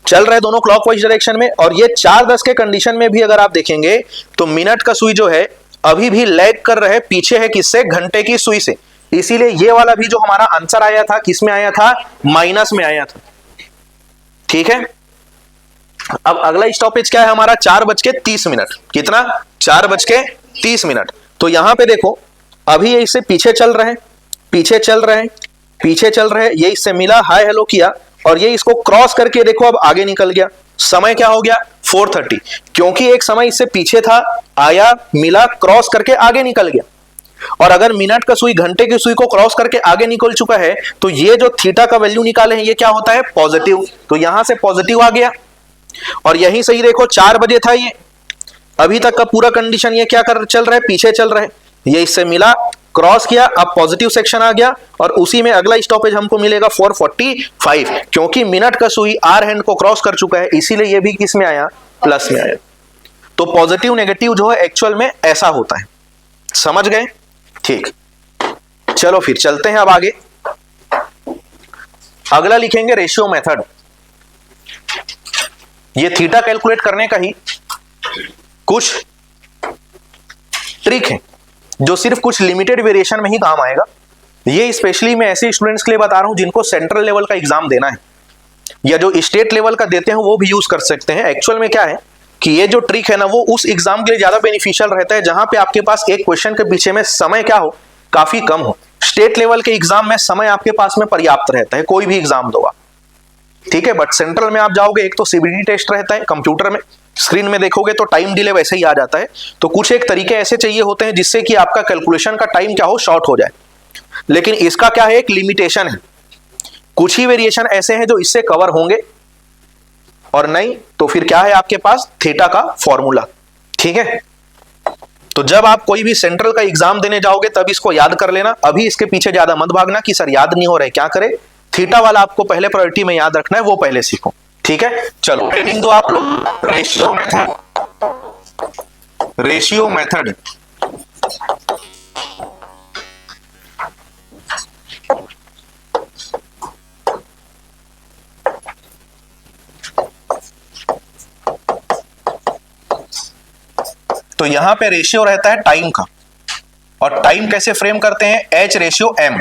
चल रहे दोनों क्लॉकवाइज डायरेक्शन में, और ये 4:10 के कंडीशन में भी अगर आप देखेंगे तो मिनट का सुई जो है अभी भी लैग कर रहे, पीछे है किससे, घंटे की सुई से। इसीलिए ये वाला भी जो हमारा आंसर आया था किस में आया था, माइनस में आया था। ठीक है, अब अगला स्टॉपेज क्या है हमारा, 4:30। कितना, 4:30। तो यहां पे देखो अभी ये इससे पीछे चल रहे हैं, पीछे चल रहे हैं, पीछे चल रहे हैं, ये इससे मिला, हाय हेलो किया, और ये इसको क्रॉस करके देखो अब आगे निकल गया। समय क्या हो गया, 4:30, क्योंकि एक समय इससे पीछे था, आया, मिला, क्रॉस करके आगे निकल गया। और अगर मिनट का सुई घंटे की सुई को क्रॉस करके आगे निकल चुका है तो ये जो थीटा का वैल्यू निकाले हैं ये क्या होता है, पॉजिटिव। तो यहां से पॉजिटिव आ गया, और यहीं से ही देखो 4 बजे था ये, अभी तक का पूरा कंडीशन ये क्या कर चल रहा है, पीछे चल रहा है, ये इससे मिला, क्रॉस किया, अब पॉजिटिव सेक्शन आ गया, और उसी में अगला स्टॉपेज हमको मिलेगा 4:45, क्योंकि मिनट का सुई आर हैंड को क्रॉस कर चुका है, इसीलिए ये भी किस में आया, प्लस में आया। तो पॉजिटिव नेगेटिव जो है एक्चुअल में ऐसा होता है, समझ गए। ठीक, चलो फिर चलते हैं अब आगे। अगला लिखेंगे रेशियो मेथड। ये थीटा कैलकुलेट करने का ही कुछ ट्रिक है जो सिर्फ कुछ लिमिटेड वेरिएशन में ही काम आएगा। ये स्पेशली मैं ऐसे स्टूडेंट्स के लिए बता रहा हूं जिनको सेंट्रल लेवल का एग्जाम देना है, या जो स्टेट लेवल का देते हैं वो भी यूज कर सकते हैं। एक्चुअल में क्या है कि ये जो ट्रिक है ना वो उस एग्जाम के लिए ज्यादा बेनिफिशियल रहता है जहां पे आपके पास एक क्वेश्चन के पीछे में समय क्या हो, काफी कम हो। स्टेट लेवल के एग्जाम में समय आपके पास में पर्याप्त रहता है, कोई भी एग्जाम दो आप, ठीक है। बट सेंट्रल में आप जाओगे, एक तो सीबीटी टेस्ट रहता है, कंप्यूटर में स्क्रीन में देखोगे तो टाइम डिले वैसे ही आ जाता है, तो कुछ एक तरीके ऐसे चाहिए होते हैं जिससे कि आपका कैलकुलेशन का टाइम क्या हो, शॉर्ट हो जाए। लेकिन इसका क्या है, एक लिमिटेशन है, कुछ ही वेरिएशन ऐसे हैं जो इससे कवर होंगे, और नहीं तो फिर क्या है आपके पास थीटा का फॉर्मूला। ठीक है, तो जब आप कोई भी सेंट्रल का एग्जाम देने जाओगे तब इसको याद कर लेना, अभी इसके पीछे ज्यादा मत भागना कि सर याद नहीं हो रहा है क्या करे। थीटा वाला आपको पहले प्रायोरिटी में याद रखना है, वो पहले सीखो। ठीक है, चलो ट्रेनिंग दो आप लोग। रेशियो मेथड, रेशियो मेथड तो यहां पे रेशियो रहता है टाइम का, और टाइम कैसे फ्रेम करते हैं, H रेशियो M,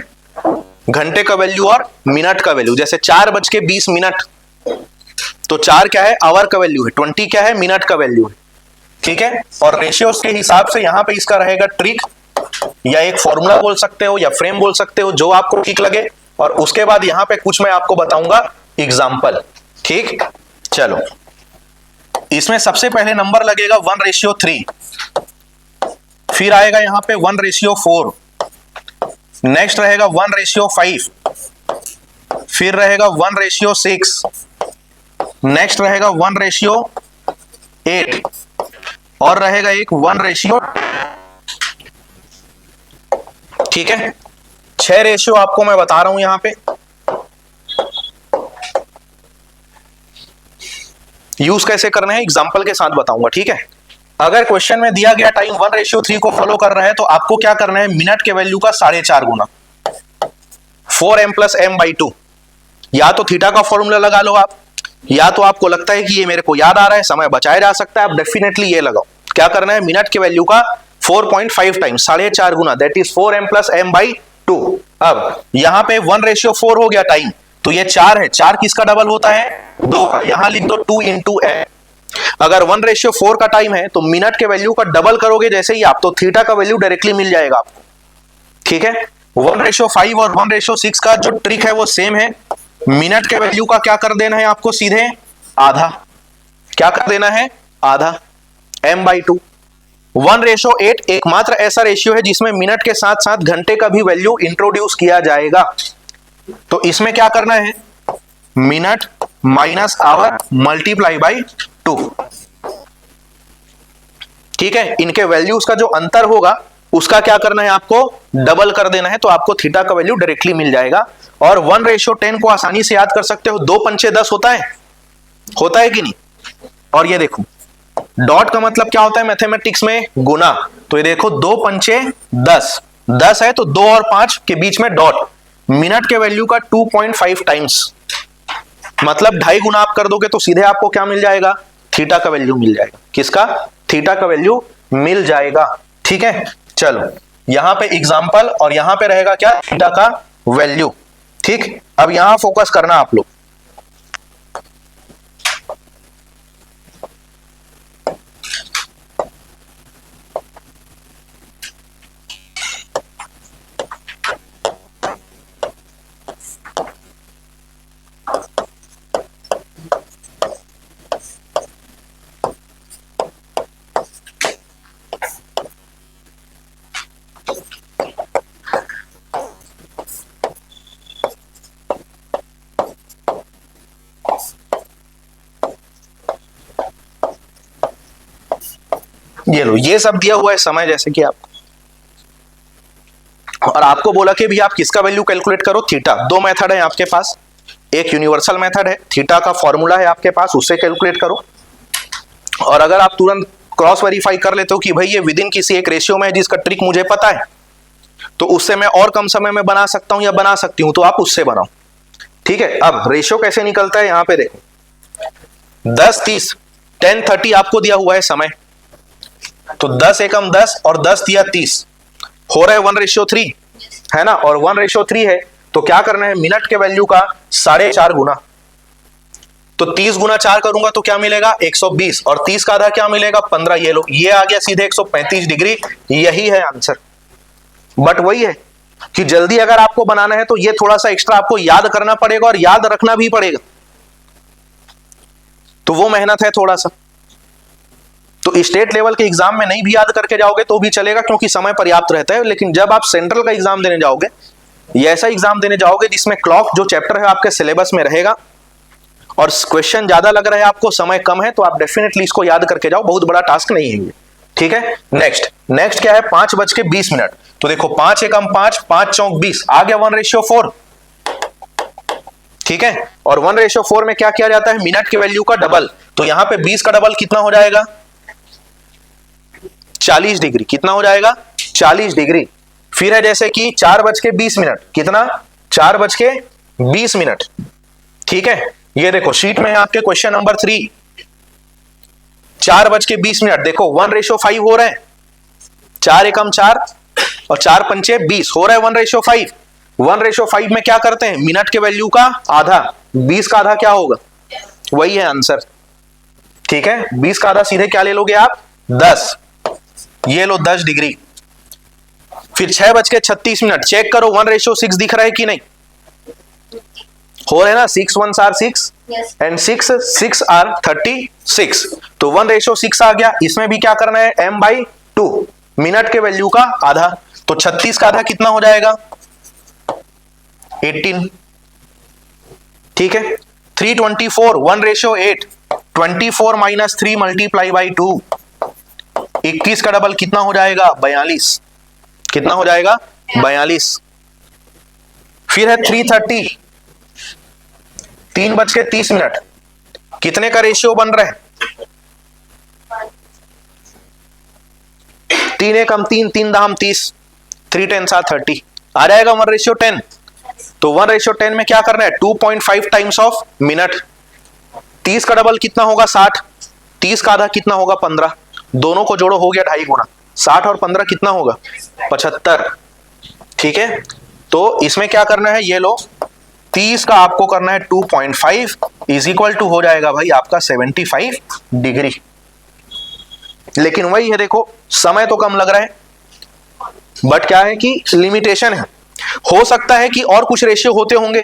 घंटे का वैल्यू और मिनट का वैल्यू। जैसे 4:20, तो 4 क्या है, आवर का वैल्यू है, 20 क्या है, मिनट का वैल्यू है। ठीक है, और रेशियोस के हिसाब से यहां पे इसका रहेगा ट्रिक, या एक फॉर्मूला बोल सकते हो या फ्रेम बोल सकते हो, जो आपको ठीक लगे। और उसके बाद यहां पे कुछ मैं आपको बताऊंगा एग्जाम्पल। ठीक, चलो इसमें सबसे पहले नंबर लगेगा 1:3, फिर आएगा यहां पे 1:4, नेक्स्ट रहेगा 1:5, फिर रहेगा 1:6, नेक्स्ट रहेगा 1:8, और रहेगा एक 1:। ठीक है, 6 रेशियो आपको मैं बता रहा हूं यहां पे, यूज कैसे करना है एग्जांपल के साथ बताऊंगा। ठीक है, अगर क्वेश्चन में दिया गया टाइम 1:3 को फॉलो कर रहा है तो आपको क्या करना है, मिनट के वैल्यू का 4.5 गुना 4m + m/2, या तो थीटा का फॉर्मूला लगा लो आप, या तो आपको लगता है कि ये मेरे को याद आ रहा है, समय बचाया जा सकता है, आप डेफिनेटली ये लगाओ। क्या करना है, मिनट के वैल्यू का 4.5 times 4.5 Guna, that is 4m + m/2। अब यहां पे 1:4 हो गया टाइम, तो ये 4 है, 4 किसका डबल होता है, 2 का, यहां लिख दो 2 × m। अगर 1:4 का टाइम है तो मिनट के वैल्यू का डबल करोगे जैसे ही आप, तो थीटा का वैल्यू डायरेक्टली मिल जाएगा आपको। ठीक है, 1:5 और 1:6 का जो ट्रिक है वो सेम है, मिनट के वैल्यू का क्या कर देना है आपको, सीधे आधा, क्या कर देना है, आधा, m/2। 1:8 एकमात्र ऐसा रेशियो है जिसमें मिनट के साथ साथ घंटे का भी वैल्यू इंट्रोड्यूस किया जाएगा, तो इसमें क्या करना है, minute minus hour multiply by 2। ठीक है, इनके वैल्यूज का जो अंतर होगा उसका क्या करना है, आपको डबल कर देना है, तो आपको थीटा का वैल्यू डायरेक्टली मिल जाएगा। और 1:10 को आसानी से याद कर सकते हो, 2 पंचे 10 होता है कि नहीं। और ये देखो डॉट का मतलब क्या होता है मैथमेटिक्स में, गुना। तो ये देखो 2 पंचे 10, 10 है तो 2 और 5 के बीच में डॉट, मिनट के वैल्यू का 2.5 टाइम्स, मतलब 2.5 गुना आप कर दोगे तो सीधे आपको क्या मिल जाएगा, थीटा का वैल्यू मिल जाएगा। किसका, थीटा का वैल्यू मिल जाएगा। ठीक है, चलो यहां पे एग्जांपल और यहां पे रहेगा क्या, थीटा का वैल्यू। ठीक, अब यहां फोकस करना आप लोग। ये लो, ये सब दिया हुआ है समय, जैसे कि आपको, और आपको बोला कि भी आप किसका वैल्यू कैलकुलेट करो, थीटा। 2 मेथड है आपके पास, एक यूनिवर्सल मेथड है, थीटा का फॉर्मूला है आपके पास, उससे कैलकुलेट करो। और अगर आप तुरंत क्रॉस वेरीफाई कर लेते हो कि भाई ये विद इन किसी एक रेशियो में है जिसका ट्रिक मुझे पता है, तो उससे मैं और कम समय में बना सकता हूं या बना सकती हूं, तो आप उससे बनाओ। ठीक है, अब रेशियो कैसे निकलता है, यहां पे देखो 10 30 10 30 आपको दिया हुआ है समय, तो 10 एकम 10 और 10 दिया 30, हो रहा है 1:3 है ना। और 1:3 है तो क्या करना है, मिनट के वैल्यू का 4.5 गुना, तो 30 गुना 4 करूंगा तो क्या मिलेगा 120, और 30 का आधा क्या मिलेगा 15। ये लो, ये आ गया सीधे 135 डिग्री, यही है आंसर। बट वही है कि जल्दी अगर आपको बनाना है तो ये थोड़ा सा एक्स्ट्रा आपको याद करना पड़ेगा और याद रखना भी पड़ेगा, तो वो मेहनत है थोड़ा सा। तो स्टेट लेवल के एग्जाम में नहीं भी याद करके जाओगे तो भी चलेगा, क्योंकि समय पर्याप्त रहता है। लेकिन जब आप सेंट्रल का एग्जाम देने जाओगे, ये ऐसा एग्जाम देने जाओगे जिसमें क्लॉक जो चैप्टर है आपके सिलेबस में रहेगा और क्वेश्चन ज्यादा लग रहा है आपको, समय कम है, तो आप डेफिनेटली इसको याद करके जाओ, बहुत बड़ा टास्क नहीं है ये। ठीक है, नेक्स्ट क्या है, 5:20। तो देखो 5 एकम 5, 5 चौक 20, आ गया 1:4। ठीक है, और 1:4 में क्या किया जाता है, मिनट के वैल्यू का डबल, तो यहां पे 20 का डबल कितना हो जाएगा 40 डिग्री, कितना हो जाएगा 40 डिग्री। फिर है जैसे कि 4:20, कितना 4:20। ठीक है, ये देखो शीट में है आपके क्वेश्चन नंबर 3, 4:20, देखो 1:5 हो रहा है, 4 एकम 4 और 4 पंचे 20, हो रहा है 1:5। 1:5 में क्या करते हैं, मिनट के वैल्यू का आधा, 20 का आधा क्या होगा, वही है आंसर। ठीक है, 20 का आधा सीधे क्या ले लोगे आप 10, ये लो 10 डिग्री। फिर 6:36, चेक करो 1:6 दिख रहा है कि नहीं, हो रहा है ना, 6 1s are 6 एंड 6 6 are 36, तो 1:6 आ गया। इसमें भी क्या करना है, m/2, मिनट के वैल्यू का आधा, तो 36 का आधा कितना हो जाएगा 18। ठीक है, 324, 1:8, 24 - 3 × 2, 21 का डबल कितना हो जाएगा 42, कितना हो जाएगा 42। फिर है 330, 3:30, कितने का रेशियो बन रहा है, 3 एकम 3, 3 दाम 30, 3 10s are 30, आ जाएगा 1:10। तो 1:10 में क्या करना है, 2.5 टाइम्स ऑफ मिनट। 30 का डबल कितना होगा 60, 30 का आधा कितना होगा 15, दोनों को जोड़ो हो गया 2.5 गुना, 60 और 15 कितना होगा 75। ठीक है, तो इसमें क्या करना है, ये लो 30 का आपको करना है 2.5 इज इक्वल टू हो जाएगा भाई आपका 75 डिग्री। लेकिन वही है, देखो समय तो कम लग रहा है, बट क्या है कि लिमिटेशन है। हो सकता है कि और कुछ रेशियो होते होंगे,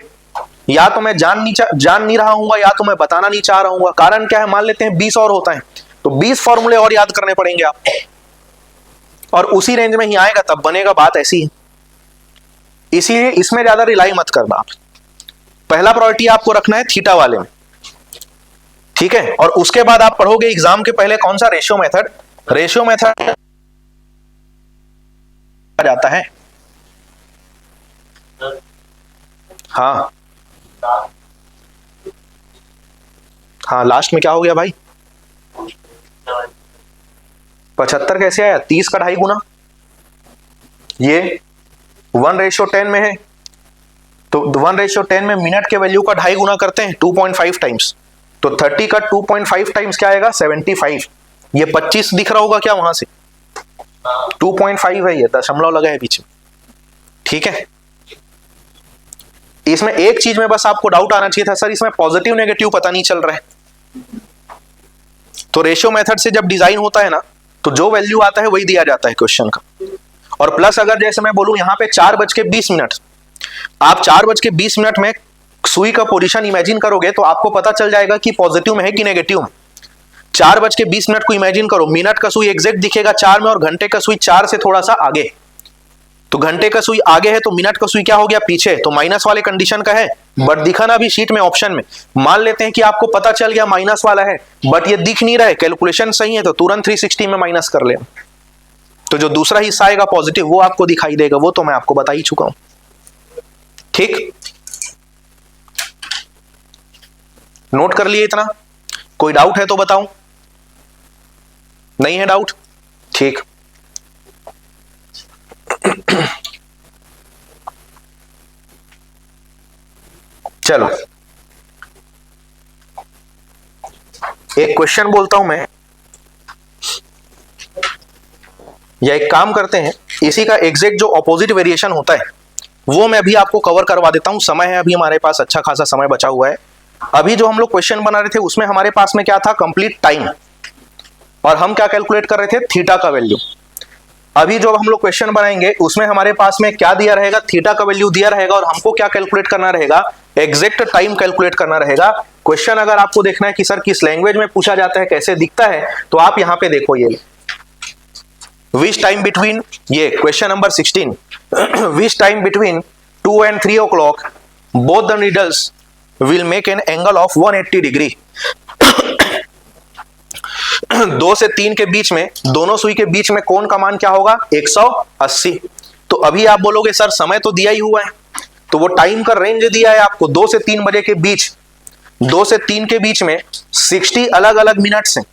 या तो मैं जान नहीं रहा हूं, या तो मैं बताना नहीं चाह रहा हूं। कारण क्या है, मान लेते हैं 20 और होता है, तो 20 फॉर्मूले और याद करने पड़ेंगे आपको, और उसी रेंज में ही आएगा तब बनेगा, बात ऐसी है। इसीलिए इसमें ज्यादा रिलाई मत करना, पहला प्रायोरिटी आपको रखना है थीटा वाले में। ठीक है, और उसके बाद आप पढ़ोगे एग्जाम के पहले कौन सा, रेशियो मेथड जाता है। हाँ हाँ, लास्ट में क्या हो गया भाई? 75 कैसे आया? 30 का 2.5 गुना, ये 1:10 में है, तो 1:10 में मिनट के वैल्यू का 2.5 गुना करते हैं 2.5 टाइम्स, तो 30 का 2.5 टाइम्स क्या आएगा? 75। ये 25 दिख रहा होगा क्या वहां से? 2.5 है, ये दशमलव लगा है पीछे। ठीक है, इसमें एक चीज में बस आपको डाउट आना चाहिए था, सर इसमें पॉजिटिव नेगेटिव पता नहीं चल रहा है। तो रेशियो मेथड से जब डिजाइन होता है ना, तो जो वैल्यू आता है वही दिया जाता है क्वेश्चन का। और प्लस अगर जैसे मैं बोलूं यहाँ पे 4:20, आप 4:20 में सुई का पोजीशन इमेजिन करोगे तो आपको पता चल जाएगा कि पॉजिटिव में है कि नेगेटिव में। 4:20 को इमेजिन करो, मिनट का सुई एग्जैक्ट दिखेगा 4 में और घंटे का सुई 4 से थोड़ा सा आगे, तो घंटे का सुई आगे है तो मिनट का सुई क्या हो गया? पीछे, तो माइनस वाले कंडीशन का है, बट दिखा ना भी शीट में ऑप्शन में। मान लेते हैं कि आपको पता चल गया माइनस वाला है, बट ये दिख नहीं रहा है, कैलकुलेशन सही है, तो तुरंत 360 में माइनस कर ले, तो जो दूसरा हिस्सा आएगा पॉजिटिव वो आपको दिखाई देगा, वो तो मैं आपको बता ही चुका हूं। ठीक, नोट कर लिए इतना? कोई डाउट है तो बताऊं? नहीं है डाउट? ठीक, चलो एक क्वेश्चन बोलता हूं मैं, या एक काम करते हैं, इसी का एग्जैक्ट जो ऑपोजिट वेरिएशन होता है वो मैं अभी आपको कवर करवा देता हूं। समय है अभी हमारे पास, अच्छा खासा समय बचा हुआ है। अभी जो हम लोग क्वेश्चन बना रहे थे उसमें हमारे पास में क्या था? कंप्लीट टाइम, और हम क्या कैलकुलेट कर रहे थे? थीटा का वैल्यू। अभी जो हम लोग क्वेश्चन बनाएंगे उसमें हमारे पास में क्या दिया रहेगा? थीटा का वैल्यू दिया रहेगा, और हमको क्या कैलकुलेट करना रहेगा? एग्जैक्ट टाइम कैलकुलेट करना रहेगा। क्वेश्चन अगर आपको देखना है कि सर किस लैंग्वेज में पूछा जाता है, कैसे दिखता है, तो आप यहां पे देखो, ये विच टाइम बिटवीन, ये question number 16, which time between 2 and 3 o'clock both the needles will make an angle of 180 degree. 2 से 3 के बीच में, दोनों सुई के बीच में कोण का मान क्या होगा? 180। तो अभी आप बोलोगे सर समय तो दिया ही हुआ है, तो वो टाइम का रेंज दिया है आपको 2 से 3 बजे के बीच, 2 से 3 के बीच में 60 अलग अलग मिनट्स हैं,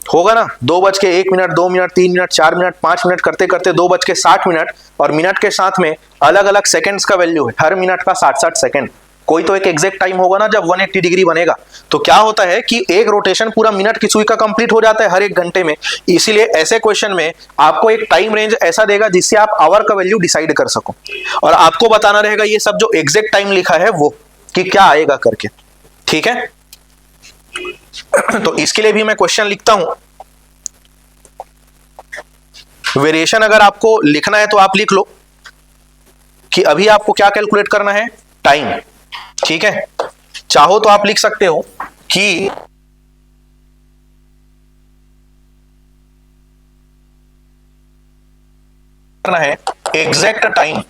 होगा ना? 2:01, 2 मिनट, 3 मिनट, 4 मिनट, 5 मिनट करते करते 2:60, और मिनट के साथ में अलग अलग सेकंड्स का वैल्यू है, हर मिनट का 60-60 सेकंड। कोई तो एक एग्जैक्ट टाइम होगा ना जब 180 डिग्री बनेगा। तो क्या होता है कि एक रोटेशन पूरा मिनट की सुई का कंप्लीट हो जाता है हर एक घंटे में। इसीलिए ऐसे क्वेश्चन में आपको एक टाइम रेंज ऐसा देगा जिससे आप आवर का वैल्यू डिसाइड कर सको, और आपको बताना रहेगा ये सब जो एग्जैक्ट टाइम लिखा है वो कि क्या आएगा करके। ठीक है, तो इसके लिए भी मैं क्वेश्चन लिखता हूं। वेरिएशन अगर आपको लिखना है तो आप लिख लो कि अभी आपको क्या कैलकुलेट करना है? टाइम। ठीक है, चाहो तो आप लिख सकते हो कि करना है एग्जैक्ट टाइम।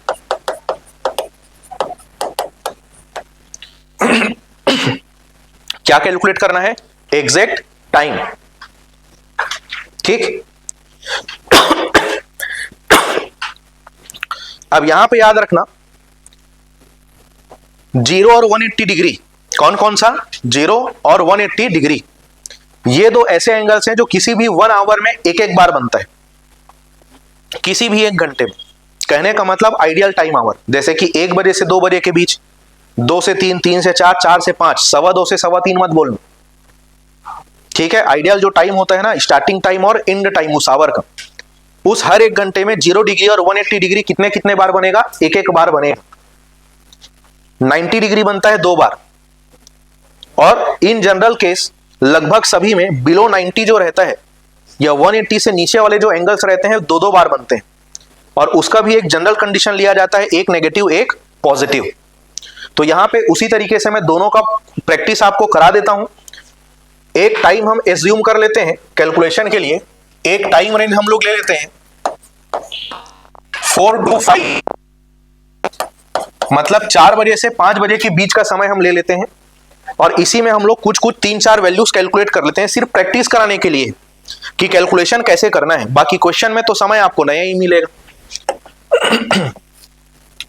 क्या कैलकुलेट करना है? Exact time. ठीक, अब यहां पे याद रखना 0 और 180 डिग्री, कौन कौन सा? 0 और 180 डिग्री, ये दो ऐसे एंगल्स हैं जो किसी भी 1 आवर में एक एक बार बनता है, किसी भी एक घंटे में। कहने का मतलब आइडियल टाइम आवर, जैसे कि 1 बजे से 2 बजे के बीच, 2 से 3, 3 से 4, 4 से 5, 2:15 से 3:15 मत बोलना। ठीक है, आइडियल जो टाइम होता है ना, स्टार्टिंग टाइम और एंड टाइम उस आवर का, उस हर एक घंटे में 0 डिग्री और 180 डिग्री कितने कितने बार बनेगा? एक एक बार बनेगा। 90 डिग्री बनता है 2 बार, और इन जनरल केस लगभग सभी में बिलो 90 जो रहता है या 180 से नीचे वाले जो एंगल्स रहते हैं 2-2 बार बनते हैं, और उसका भी एक जनरल कंडीशन लिया जाता है, एक नेगेटिव एक पॉजिटिव। तो यहां पे उसी तरीके से मैं दोनों का प्रैक्टिस आपको करा देता हूं। एक टाइम हम एज्यूम कर लेते हैं कैलकुलेशन के लिए, एक टाइम रेंज हम लोग ले लेते हैं 4 to 5, मतलब 4 बजे से 5 बजे के बीच का समय हम ले लेते हैं, और इसी में हम लोग कुछ 3-4 वैल्यूज कैलकुलेट कर लेते हैं सिर्फ प्रैक्टिस कराने के लिए। कि कैलकुलेशन कैसे करना है, बाकी क्वेश्चन में तो समय आपको नया ही मिलेगा।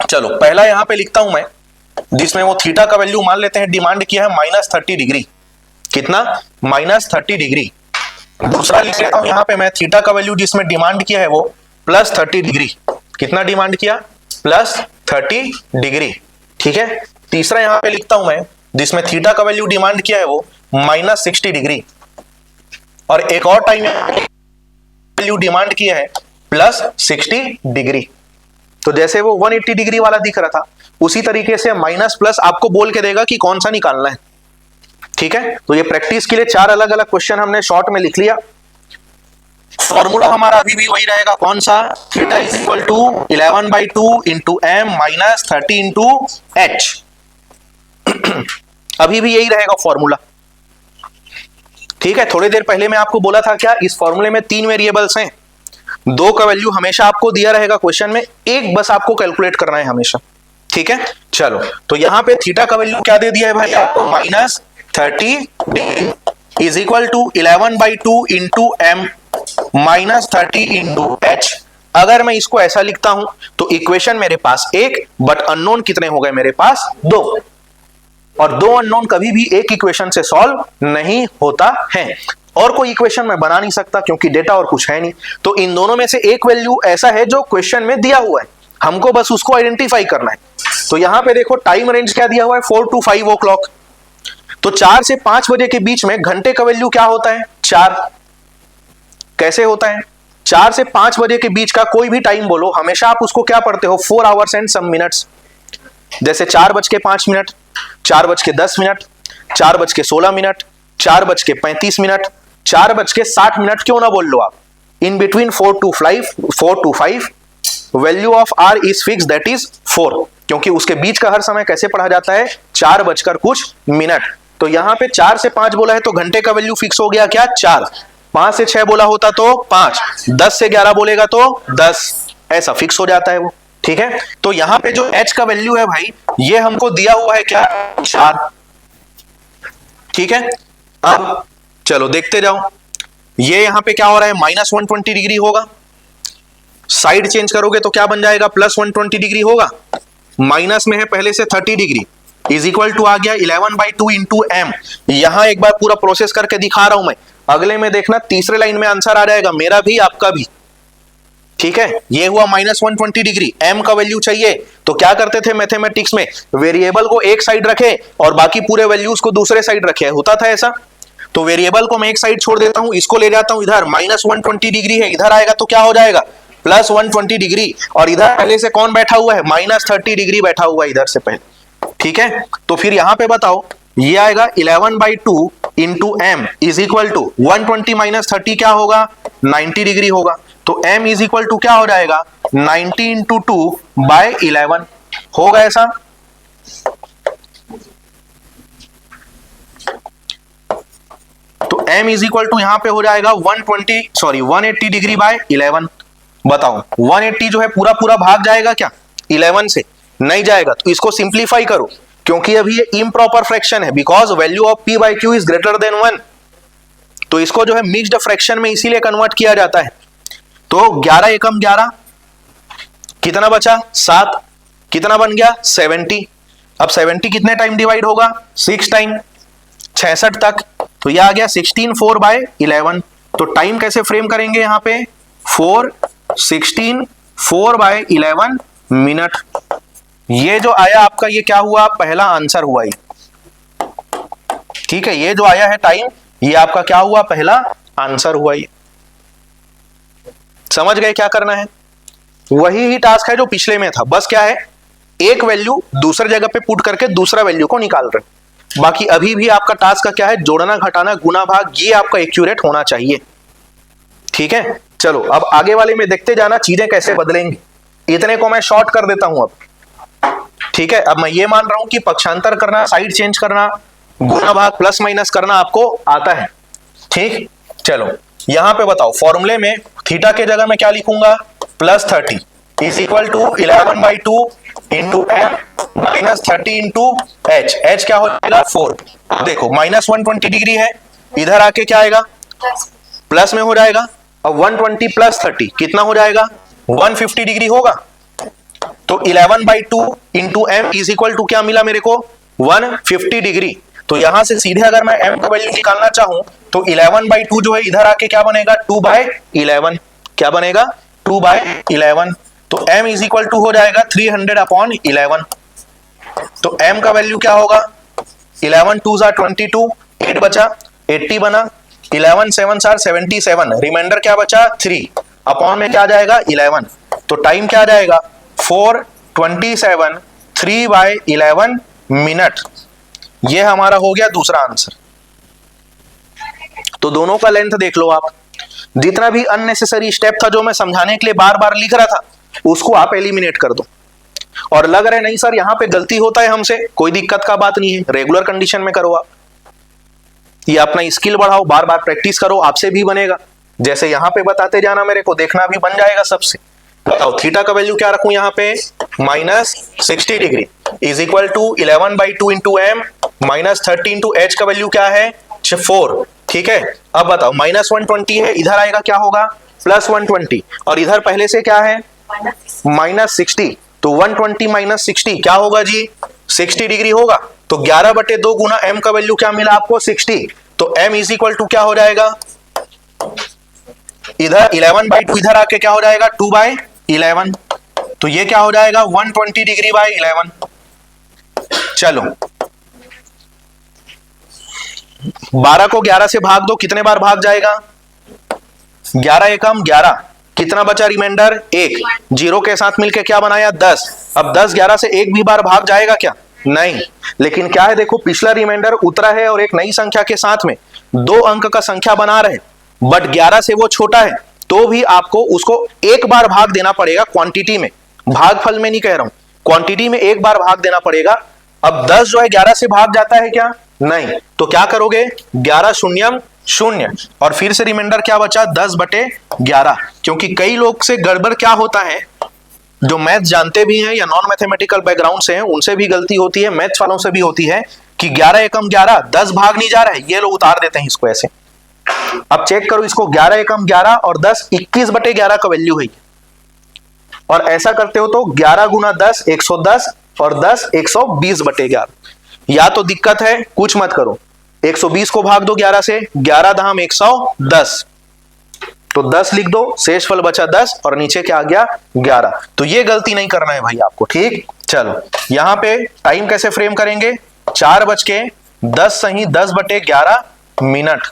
चलो पहला यहां पे लिखता हूं मैं, जिसमें वो थीटा का वैल्यू मान लेते हैं डिमांड किया है -30 डिग्री। कितना? -30 डिग्री। दूसरा लिख लेता हूं यहां पे मैं थीटा का वैल्यू जिसमें डिमांड किया है वो +30 डिग्री। कितना डिमांड किया? +30 डिग्री। ठीक है। तीसरा यहां पे लिखता हूं मैं, जिसमें थीटा का वैल्यू डिमांड किया है वो -60 डिग्री। और एक और टाइम वैल्यू डिमांड किया है +60 डिग्री। तो जैसे वो 180 डिग्री वाला दिख रहा था, उसी तरीके से माइनस प्लस आपको बोल के देगा कि कौन सा निकालना है। ठीक है। तो ये प्रैक्टिस के लिए 4 अलग अलग क्वेश्चन हमने शॉर्ट में लिख लिया। फॉर्मूला हमारा अभी भी वही रहेगा, कौन सा? Theta is equal to 11/2 into M minus 30 into h. अभी भी यही रहेगा फॉर्मूला। ठीक है। थोड़ी देर पहले मैं आपको बोला था क्या, इस फॉर्मूले में 3 वेरिएबल्स हैं, 2 का वैल्यू हमेशा आपको दिया रहेगा क्वेश्चन में, एक बस आपको कैलकुलेट करना है हमेशा। ठीक है। चलो तो यहां पे थीटा का वैल्यू क्या दे दिया है भाई आपको? -30 degree is equal to 11/2 into M minus 30 into h. अगर मैं इसको ऐसा लिखता हूं तो इक्वेशन मेरे पास 1, बट अननोन कितने हो गए मेरे पास? 2। और 2 अननोन कभी भी एक इक्वेशन से सॉल्व नहीं होता है, और कोई इक्वेशन मैं बना नहीं सकता क्योंकि डेटा और कुछ है नहीं। तो इन दोनों में से एक वैल्यू ऐसा है जो क्वेश्चन में दिया हुआ है, हमको बस उसको आइडेंटिफाई करना है। तो यहां पे देखो टाइम रेंज क्या दिया हुआ है? 4 to 5 o'clock। तो 4 से 5 बजे के बीच में घंटे का वैल्यू क्या होता है? 4। कैसे होता है? 4 से 5 बजे के बीच का कोई भी टाइम बोलो, हमेशा आप उसको क्या पढ़ते हो? 4 hours and some minutes। जैसे 4:05, 4:10, 4:16, 4:35, 4:60 क्यों ना बोल लो आप। In between 4 to 5 value of r is fix, that is 4। क्योंकि उसके बीच का हर समय कैसे पढ़ा जाता है? 4:कुछ। तो यहां पे 4 से 5 बोला है तो घंटे का वैल्यू फिक्स हो गया क्या? 4। 5 से 6 बोला होता तो 5, 10 से 11 बोलेगा तो 10, ऐसा फिक्स हो जाता है वो। ठीक है। तो यहां पे जो h का वैल्यू है भाई, ये हमको दिया हुआ है क्या? 4। ठीक है। अब चलो देखते जाओ, ये यहां पे क्या हो रहा है? -120 डिग्री होगा। साइड चेंज करोगे तो क्या बन जाएगा? +120 डिग्री होगा। माइनस में है पहले से 30 डिग्री इज इक्वल टू आ गया 11/2 इंटू एम। यहां एक बार पूरा प्रोसेस करके दिखा रहा हूं मैं, अगले में देखना तीसरे लाइन में आंसर आ जाएगा, मेरा भी आपका भी। ठीक है। ये हुआ -120 डिग्री। एम का वैल्यू चाहिए तो क्या करते थे मैथमेटिक्स में? वेरिएबल को एक साइड रखे और बाकी पूरे वैल्यूज को दूसरे साइड रखे, होता था ऐसा। तो वेरिएबल को मैं एक साइड छोड़ देता हूं, इसको ले जाता हूं इधर, -120 डिग्री है, इधर आएगा तो क्या हो जाएगा? +120 डिग्री। और इधर पहले से कौन बैठा हुआ है? -30 डिग्री बैठा हुआ है इधर से पहले। ठीक है। तो फिर यहां पे बताओ, ये आएगा 11/2 into m is equal to 120 - 30 क्या होगा? 90 डिग्री होगा। तो m इज इक्वल टू क्या हो जाएगा? 90 इंटू 2/11 होगा ऐसा। तो m इज इक्वल टू यहां पे हो जाएगा 180 डिग्री बाय 11। बताओ 180 जो है पूरा पूरा भाग जाएगा क्या 11 से? नहीं जाएगा। तो इसको सिंप्लीफाई करो, क्योंकि अभी ये इम्प्रॉपर फ्रैक्शन है, because value of p by Q is greater than 1। तो इसको जो है मिक्स्ड फ्रैक्शन में इसीलिए कन्वर्ट किया जाता है। तो 11 एकम 11, कितना बचा? 7। कितना बन गया? 70। अब 70 कितने टाइम डिवाइड होगा? 6 टाइम, 66 तक। तो यह आ गया 16 4/11। तो टाइम कैसे फ्रेम करेंगे यहां पे? 16 4/11 मिनट। ये जो आया आपका, ये क्या हुआ? पहला आंसर हुआ ये। ठीक है। ये जो आया है टाइम, ये आपका क्या हुआ? पहला आंसर हुआ ये। समझ गए क्या करना है? वही ही टास्क है जो पिछले में था, बस क्या है, एक वैल्यू दूसरी जगह पे पुट करके दूसरा वैल्यू को निकाल रहे। बाकी अभी भी आपका टास्क का क्या है? जोड़ना, घटाना, गुना, भाग, ये आपका एक्यूरेट होना चाहिए। ठीक है। चलो अब आगे वाले में देखते जाना चीजें कैसे बदलेंगी। इतने को मैं शॉर्ट कर देता हूं अब। ठीक है। अब मैं ये मान रहा हूं कि पक्षांतर करना, साइड चेंज करना, गुना, भाग, प्लस माइनस करना आपको आता है। ठीक। चलो यहां पे बताओ, फॉर्मूले में थीटा के जगह मैं क्या लिखूंगा? +30 is equal to 11/2 into M minus 30 into h. H क्या हो जाएगा? 4। देखो -120 डिग्री है, इधर आके क्या आएगा? प्लस में हो जाएगा। अब 120 प्लस 30 कितना हो जाएगा? 150 डिग्री होगा। तो 11/2 into m is equal to क्या मिला मेरे को? 150 डिग्री। तो यहां से सीधे अगर मैं m का वैल्यू निकालना चाहूं तो 11/2 जो है इधर आके क्या बनेगा? 2/11। क्या बनेगा? 2/11। तो m इज इक्वल टू हो जाएगा 300/11। तो m का वैल्यू क्या होगा? 11 2 जा 22, 8 बचा, 80 बना, 11 7 जा 77, रिमाइंडर क्या बचा? 3 अपॉन में क्या जाएगा? 11। तो टाइम क्या जाएगा? 4:27 3/11 मिनट। ये हमारा हो गया दूसरा आंसर। तो दोनों का लेंथ देख लो आप। जितना भी अननेसेसरी स्टेप था जो मैं समझाने के लिए बार बार लिख रहा था उसको आप एलिमिनेट कर दो। और लग रहा है नहीं सर यहां पे गलती होता है हमसे, कोई दिक्कत का बात नहीं है, रेगुलर कंडीशन में करो आप। ये अपना स्किल बढ़ाओ, बार बार प्रैक्टिस करो, आपसे भी बनेगा। जैसे यहां पे बताते जाना, मेरे को देखना भी बन जाएगा सबसे। बताओ थीटा का वैल्यू क्या रखूं यहाँ पे? -60 degree is equal to 11/2 into M minus 30 into h का वैल्यू क्या है? 4। ठीक है, अब बताओ -120 है, इधर आएगा क्या होगा? +120, और इधर पहले से क्या है? -60। तो 120 माइनस 60 क्या होगा जी? 60 डिग्री होगा। तो 11/2 गुना m का वैल्यू क्या मिला आपको? 60। तो m इज इक्वल टू क्या हो जाएगा? इधर 11/2 इधर आके क्या हो जाएगा? 2/11। तो ये क्या हो जाएगा? 120 डिग्री बाय 11। चलो 12 को 11 से भाग दो, कितने बार भाग जाएगा? 11 एकम 11, कितना बचा रिमाइंडर? 1। जीरो के साथ मिलके क्या बनाया? 10। अब 10 11 से एक भी बार भाग जाएगा क्या? नहीं। लेकिन क्या है देखो, पिछला रिमाइंडर उतरा है और एक नई संख्या के साथ में 2 अंक का संख्या बना रहे, बट 11 से वो छोटा है, तो भी आपको उसको एक बार भाग देना पड़ेगा क्वांटिटी में, भागफल में नहीं कह रहा हूं, क्वांटिटी में एक बार भाग देना पड़ेगा। अब 10 जो है 11 से भाग जाता है क्या? नहीं। तो क्या करोगे? 11 शून्यम 0, और फिर से रिमाइंडर क्या बचा? 10/11। क्योंकि कई लोग से गड़बड़ क्या होता है, जो मैथ जानते भी हैं या नॉन मैथमेटिकल बैकग्राउंड से हैं, उनसे भी गलती होती है, मैथ वालों से भी होती है कि 11 एकम 11, 10 भाग नहीं जा रहा है, ये लोग उतार देते हैं इसको ऐसे। अब चेक करो इसको, 11 एकम 11 और 10 21/11 का वैल्यू है, और ऐसा करते हो तो 11 गुना 10 110 और 10 120/11। या तो दिक्कत है, कुछ मत करो, 120 को भाग दो 11 से, 11 दाम 110, तो 10 लिख दो, शेषफल बचा 10 और नीचे क्या आ गया? 11। तो ये गलती नहीं करना है भाई आपको, ठीक। चलो यहां पे टाइम कैसे फ्रेम करेंगे? 4:10 सही 10/11 मिनट।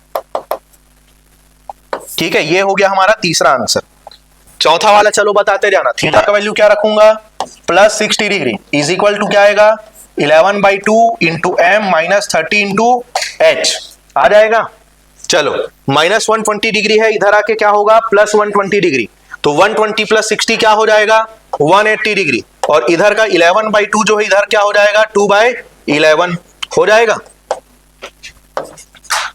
ठीक है, ये हो गया हमारा तीसरा आंसर। चौथा वाला चलो बताते जाना। थीटा का वैल्यू क्या रखूंगा? +60 डिग्री इज इक्वल टू क्या आएगा? 11/2 into M minus 30 into H आ जाएगा। चलो -120 डिग्री है, इधर आके क्या होगा? +120 डिग्री। तो 120 + 60 क्या हो जाएगा? 180 डिग्री। और इधर का 11/2 जो है इधर क्या हो जाएगा? 2/11 हो जाएगा।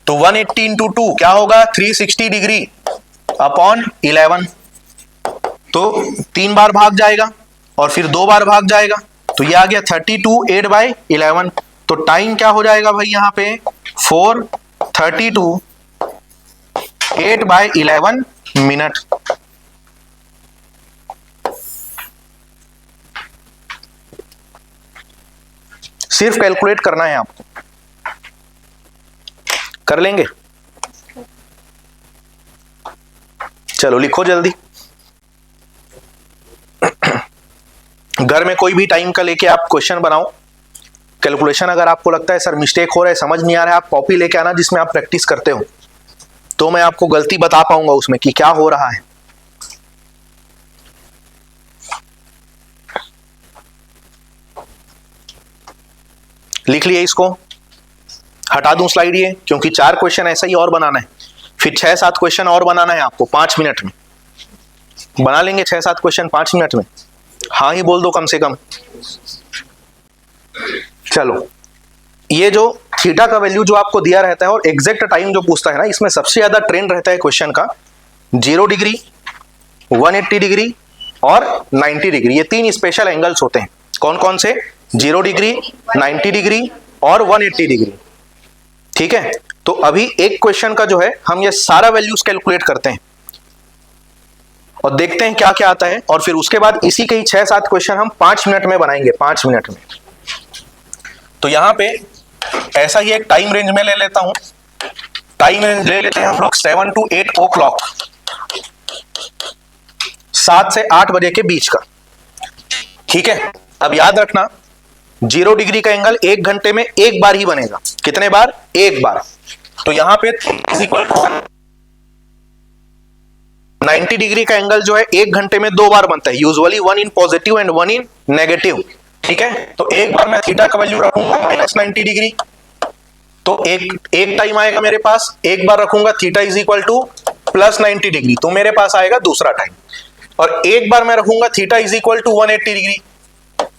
तो 180 इंटू 2 क्या होगा? 360 डिग्री अपॉन 11। तो 3 बार भाग जाएगा और फिर 2 बार भाग जाएगा, तो ये आ गया 32 8/11। तो टाइम क्या हो जाएगा भाई यहां पे? 4:32 8/11 मिनट। सिर्फ कैलकुलेट करना है आपको, कर लेंगे? चलो लिखो जल्दी। घर में कोई भी टाइम का लेके आप क्वेश्चन बनाओ, कैलकुलेशन अगर आपको लगता है सर मिस्टेक हो रहा है, समझ नहीं आ रहा है, आप कॉपी लेके आना जिसमें आप प्रैक्टिस करते हो, तो मैं आपको गलती बता पाऊंगा उसमें कि क्या हो रहा है। लिख लिए इसको, हटा दूं स्लाइड ये, क्योंकि 4 क्वेश्चन ऐसा ही और बनाना है, फिर 6-7 क्वेश्चन और बनाना है आपको 5 मिनट में। बना लेंगे 6-7 क्वेश्चन 5 मिनट में? हाँ ही बोल दो कम से कम। चलो ये जो थीटा का वैल्यू जो आपको दिया रहता है और एग्जैक्ट टाइम जो पूछता है ना, इसमें सबसे ज्यादा ट्रेंड रहता है क्वेश्चन का 0 डिग्री, 180 डिग्री और 90 डिग्री। ये 3 स्पेशल एंगल्स होते हैं। कौन कौन से? 0 डिग्री, 90 डिग्री और 180 डिग्री। ठीक है, तो अभी एक क्वेश्चन का जो है हम ये सारा वैल्यूज कैलकुलेट करते हैं और देखते हैं क्या क्या आता है, और फिर उसके बाद इसी के ही 6-7 क्वेश्चन हम 5 मिनट में बनाएंगे, 5 मिनट में। तो यहां पे ऐसा ही एक टाइम रेंज में ले लेता हूं, टाइम रेंज ले लेते हैं हम लोग 7 to 8 o'clock, 7 से 8 बजे के बीच का। ठीक है, अब याद रखना 0 डिग्री का एंगल 1 घंटे में एक बार ही बनेगा। कितने बार? एक बार। तो यहां पे 90 डिग्री का एंगल जो है 1 घंटे में 2 बार बनता है, usually 1 in positive and 1 in negative. ठीक है, तो एक बार मैं थीटा का वैल्यू रखूंगा -90 डिग्री, तो एक टाइम आएगा मेरे पास, एक बार रखूंगा theta is equal to +90 degree, तो मेरे पास आएगा दूसरा टाइम। और एक बार मैं रखूंगा theta is equal to 180 degree,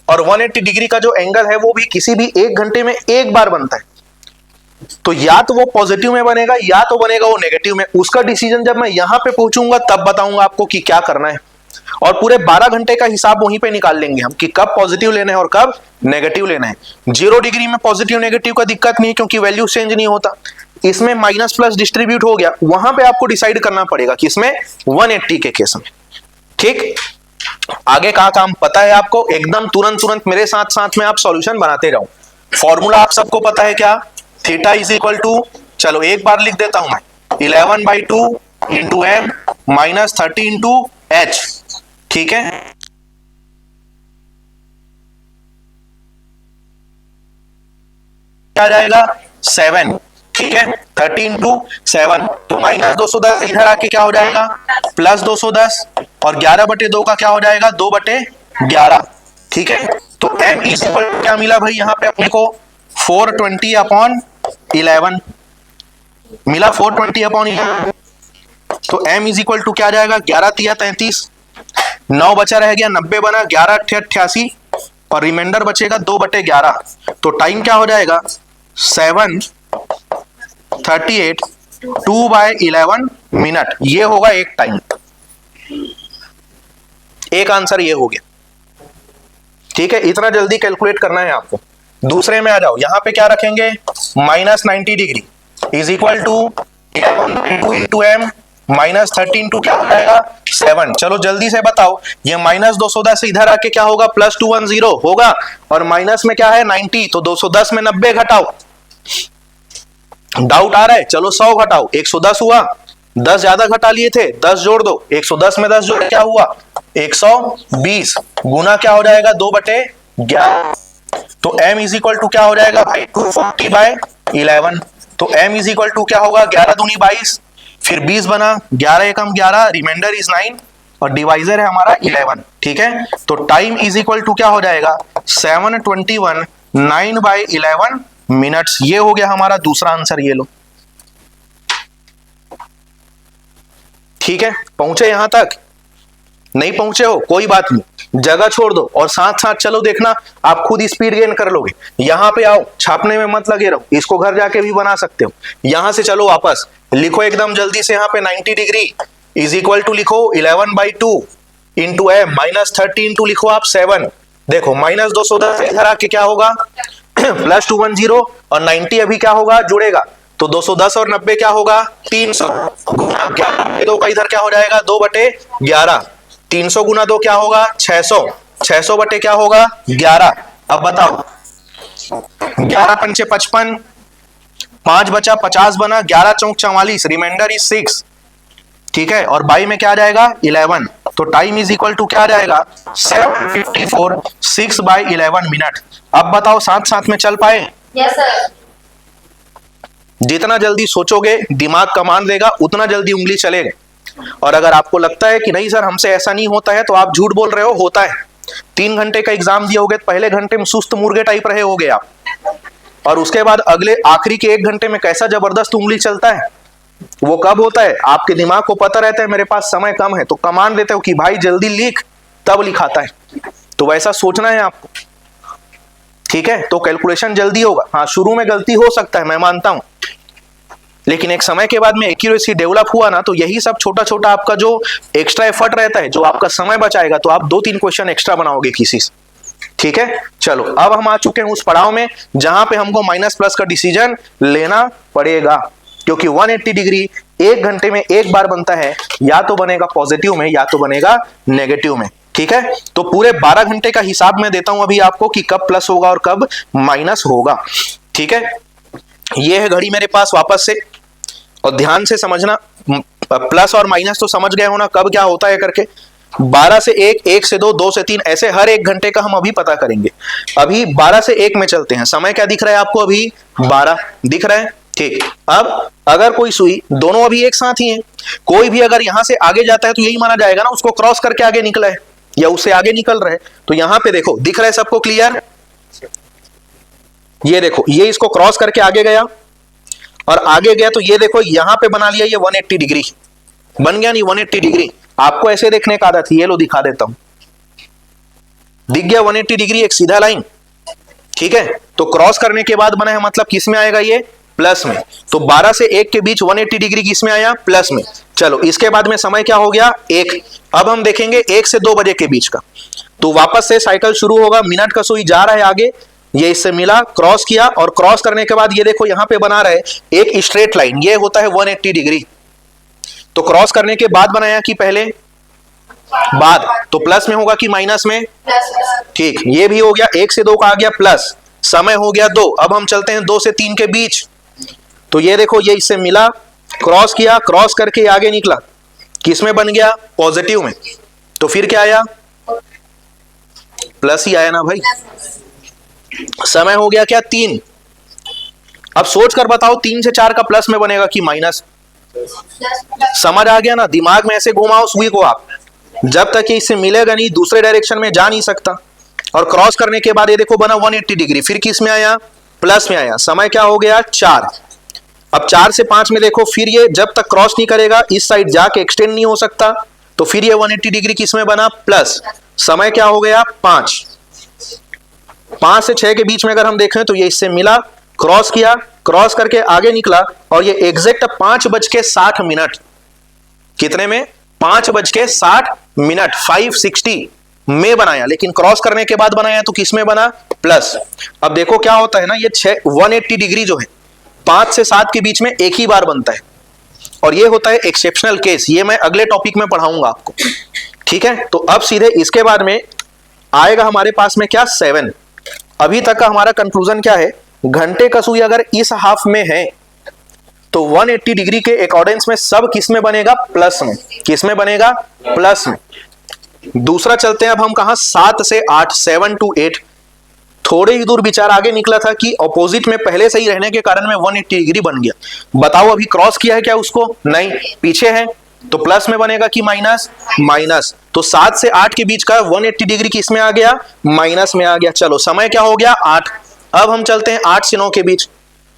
और 180 डिग्री का जो एंगल है वो भी किसी भी 1 घंटे में एक बार बनता है। तो या तो वो पॉजिटिव में बनेगा या तो बनेगा वो नेगेटिव में। उसका डिसीजन जब मैं यहां पे पहुंचूंगा तब बताऊंगा आपको कि क्या करना है, और पूरे 12 घंटे का हिसाब वहीं पे निकाल लेंगे हम कि कब पॉजिटिव लेना है और कब नेगेटिव लेना है। 0 डिग्री में पॉजिटिव नेगेटिव का दिक्कत नहीं है क्योंकि वैल्यू चेंज नहीं होता। इसमें माइनस प्लस डिस्ट्रीब्यूट हो गया, वहां पे आपको डिसाइड करना पड़ेगा कि इसमें 180 के केस में। ठीक, आगे का काम पता है आपको, एकदम तुरंत मेरे साथ साथ में आप सॉल्यूशन बनाते रहो। फॉर्मूला आप सबको पता है क्या? थीटा इज इक्वल टू, चलो एक बार लिख देता हूं मैं, 11/2 into M minus 30 into h. ठीक है, क्या जाएगा? 7। ठीक है, 30 इंटू 7, तो -210 इधर आके क्या हो जाएगा? +210, और 11/2 का क्या हो जाएगा? 2/11। ठीक है, तो m इज इक्वल टू क्या मिला भाई यहाँ पे अपने को? 420/11 मिला, 420/11। तो m इज इक्वल टू क्या जाएगा? 11×3 = 33, 9 बचा रह गया, 90 बना, 11×8 = 88, और रिमाइंडर बचेगा 2/11। तो टाइम क्या हो जाएगा? 7:38 2/11 मिनट। ये होगा एक टाइम, एक आंसर ये हो गया। ठीक है, इतना जल्दी कैलकुलेट करना है आपको। दूसरे में आ जाओ, यहां पे क्या रखेंगे? -90 degree is equal to 11 into M minus 30 into क्या हो जाएगा? 7। चलो जल्दी से बताओ, ये -210 इधर आके क्या होगा? +210 होगा, और माइनस में क्या है? 90, तो 210 में 90 घटाओ। डाउट आ रहा है? चलो 100 घटाओ, 110 हुआ, 10 ज्यादा घटा लिए थे, 10 जोड़ दो, 110 में 10 जोड़ क्या हुआ? 120, गुना क्या हो जाएगा? 2/11। तो m इज इक्वल टू क्या हो जाएगा भाई? 240/11। तो m इज इक्वल टू क्या होगा? 11 दूनी 22, फिर 20 बना, 11 एकम 11, रिमाइंडर इज 9, और डिवाइजर है हमारा 11। ठीक है, तो टाइम इज इक्वल टू क्या हो जाएगा? 7:21 9/11 मिनट्स। ये हो गया हमारा दूसरा आंसर, ये लो। ठीक है, पहुंचे यहां तक? नहीं पहुंचे हो कोई बात नहीं, जगह छोड़ दो और साथ साथ चलो, देखना आप खुद स्पीड गेन कर लोगे। यहां पे आओ, छापने में मत लगे रहो, इसको घर जाके भी बना सकते हो। यहां से चलो वापस, लिखो एकदम जल्दी से, यहां पे 90 डिग्री इज इक्वल टू लिखो 11/2 इंटू एम माइनस 30 इंटू लिखो आप 7। देखो -210 इधर आके क्या होगा? +210, और 90 अभी क्या होगा? जुड़ेगा, तो 210 और 90 क्या होगा? 300। 2 का इधर क्या हो जाएगा? 2/11। 300 गुना 2 क्या होगा? 600। 600 बटे क्या होगा? 11। अब बताओ, 11 पंचे 55, 5 बचा, 50 बना, 11 चौक 44, रिमाइंडर इज 6। ठीक है, और बाई में क्या आ जाएगा? 11। तो टाइम इज इक्वल टू क्या आ जाएगा? 7:54 6/11 मिनट। अब बताओ, साथ साथ में चल पाए? Yes sir. जितना जल्दी सोचोगे, दिमाग कमांड देगा, उतना जल्दी उंगली चलेगा। और अगर आपको लगता है कि नहीं सर हमसे ऐसा नहीं होता है, तो आप झूठ बोल रहे हो, होता है। 3 घंटे का एग्जाम दिए होगे, पहले घंटे में सुस्त मुर्गे टाइप रहे होगे आप, और उसके बाद अगले आखिरी के 1 घंटे में कैसा जबरदस्त उंगली चलता है। वो कब होता है? आपके दिमाग को पता रहता है मेरे पास समय कम है, तो कमांड देते हो कि भाई जल्दी लिख, तब लिखाता है। तो वैसा सोचना है आपको। ठीक है, तो कैलकुलेशन जल्दी होगा। हाँ, शुरू में गलती हो सकता है, मैं मानता हूं, लेकिन एक समय के बाद में एक्यूरेसी डेवलप हुआ ना, तो यही सब छोटा छोटा आपका जो एक्स्ट्रा एफर्ट रहता है, जो आपका समय बचाएगा, तो आप 2-3 क्वेश्चन एक्स्ट्रा बनाओगे किसी से। ठीक है, चलो अब हम आ चुके हैं उस पड़ाव में जहां पे हमको माइनस प्लस का डिसीजन लेना पड़ेगा। क्योंकि 180 डिग्री 1 घंटे में एक बार बनता है, या तो बनेगा पॉजिटिव में या तो बनेगा नेगेटिव में। ठीक है, तो पूरे 12 घंटे का हिसाब मैं देता हूं अभी आपको कि कब प्लस होगा और कब माइनस होगा। ठीक है, ये है घड़ी मेरे पास वापस से, और ध्यान से समझना, प्लस और माइनस तो समझ गए हो ना कब क्या होता है करके। 12 से 1, 1 से 2, 2 से 3, ऐसे हर एक घंटे का हम अभी पता करेंगे। अभी 12 से 1 में चलते हैं। समय क्या दिख रहा है आपको? अभी 12 दिख रहा है। ठीक, अब अगर कोई सुई, दोनों अभी एक साथ ही हैं, कोई भी अगर यहां से आगे जाता है तो यही माना जाएगा ना उसको क्रॉस करके आगे निकला है या उससे आगे निकल रहे। तो यहां पे देखो, दिख रहा है सबको क्लियर? ये देखो, ये इसको क्रॉस करके आगे गया और आगे गया, तो ये देखो यहां पे बना लिया ये 180 डिग्री बन गया नहीं? 180 डिग्री आपको ऐसे देखने का आदत है, ये लो दिखा देता हूं, दिख गया 180 डिग्री एक सीधा लाइन। ठीक है, तो क्रॉस करने के बाद बना है, मतलब किस में आएगा ये? प्लस में। तो 12 से 1 के बीच 180 डिग्री किस में आया? प्लस में। चलो, इसके बाद में समय क्या हो गया? 1। अब हम देखेंगे 1 से 2 बजे के बीच का, तो वापस से साइकिल शुरू होगा। मिनट का सुई जा रहा है आगे, ये इससे मिला, क्रॉस किया, और क्रॉस करने के बाद ये देखो यहां पे बना रहे एक स्ट्रेट लाइन, ये होता है 180 डिग्री। तो क्रॉस करने के बाद बनाया कि पहले? बाद। तो प्लस में होगा कि माइनस में? ठीक, ये भी हो गया, 1 से 2 का आ गया प्लस, समय हो गया 2। अब हम चलते हैं 2 से 3 के बीच, तो ये देखो ये इससे मिला, क्रॉस किया, क्रॉस करके आगे निकला, किस में बन गया? पॉजिटिव में। तो फिर क्या आया? प्लस ही आया ना भाई। समय हो गया क्या? 3। अब सोच कर बताओ 3 से 4 का प्लस में बनेगा कि माइनस? समझ आ गया ना? दिमाग में ऐसे घुमाओ सुई को आप, जब तक इससे मिलेगा नहीं दूसरे डायरेक्शन में जा नहीं सकता। और क्रॉस करने के बाद ये देखो बना 180 डिग्री, फिर किस में आया? प्लस में आया। समय क्या हो गया? 4। अब 4 से 5 में देखो, फिर ये जब तक क्रॉस नहीं करेगा इस साइड जाके एक्सटेंड नहीं हो सकता, तो फिर ये 180 डिग्री किस में बना? प्लस। समय क्या हो गया? 5। 5 से 6 के बीच में अगर हम देखें तो ये इससे मिला, क्रॉस किया, क्रॉस करके आगे निकला, और ये एग्जैक्ट 5:60 कितने में? 5:60 5:60 में बनाया, लेकिन क्रॉस करने के बाद बनाया तो किस में बना? प्लस। अब देखो क्या होता है ना, ये 180 डिग्री जो है 5 से 7 के बीच में एक ही बार बनता है, और ये होता है एक्सेप्शनल केस। ये मैं अगले टॉपिक में पढ़ाऊंगा आपको। ठीक है, तो अब सीधे इसके बाद में आएगा हमारे पास में क्या? 7। अभी तक का हमारा कंक्लूजन क्या है? घंटे का सुई अगर इस हाफ में है तो 180 डिग्री के अकॉर्डिंग्स में सब किस में बनेगा? प्लस में। किस में बनेगा? प्लस में। दूसरा चलते हैं अब हम कहां? 7 से 8, 7 to 8। थोड़े ही दूर विचार आगे निकला था कि ऑपोजिट में पहले से ही रहने के कारण में 180 डिग्री बन गया। बताओ अभी क्रॉस किया है क्या उसको? नहीं, पीछे है, तो प्लस में बनेगा कि माइनस? माइनस। तो 7 से 8 के बीच का 180 डिग्री किस में आ गया? माइनस में आ गया। चलो, समय क्या हो गया? 8। अब हम चलते हैं 8 से 9 के बीच,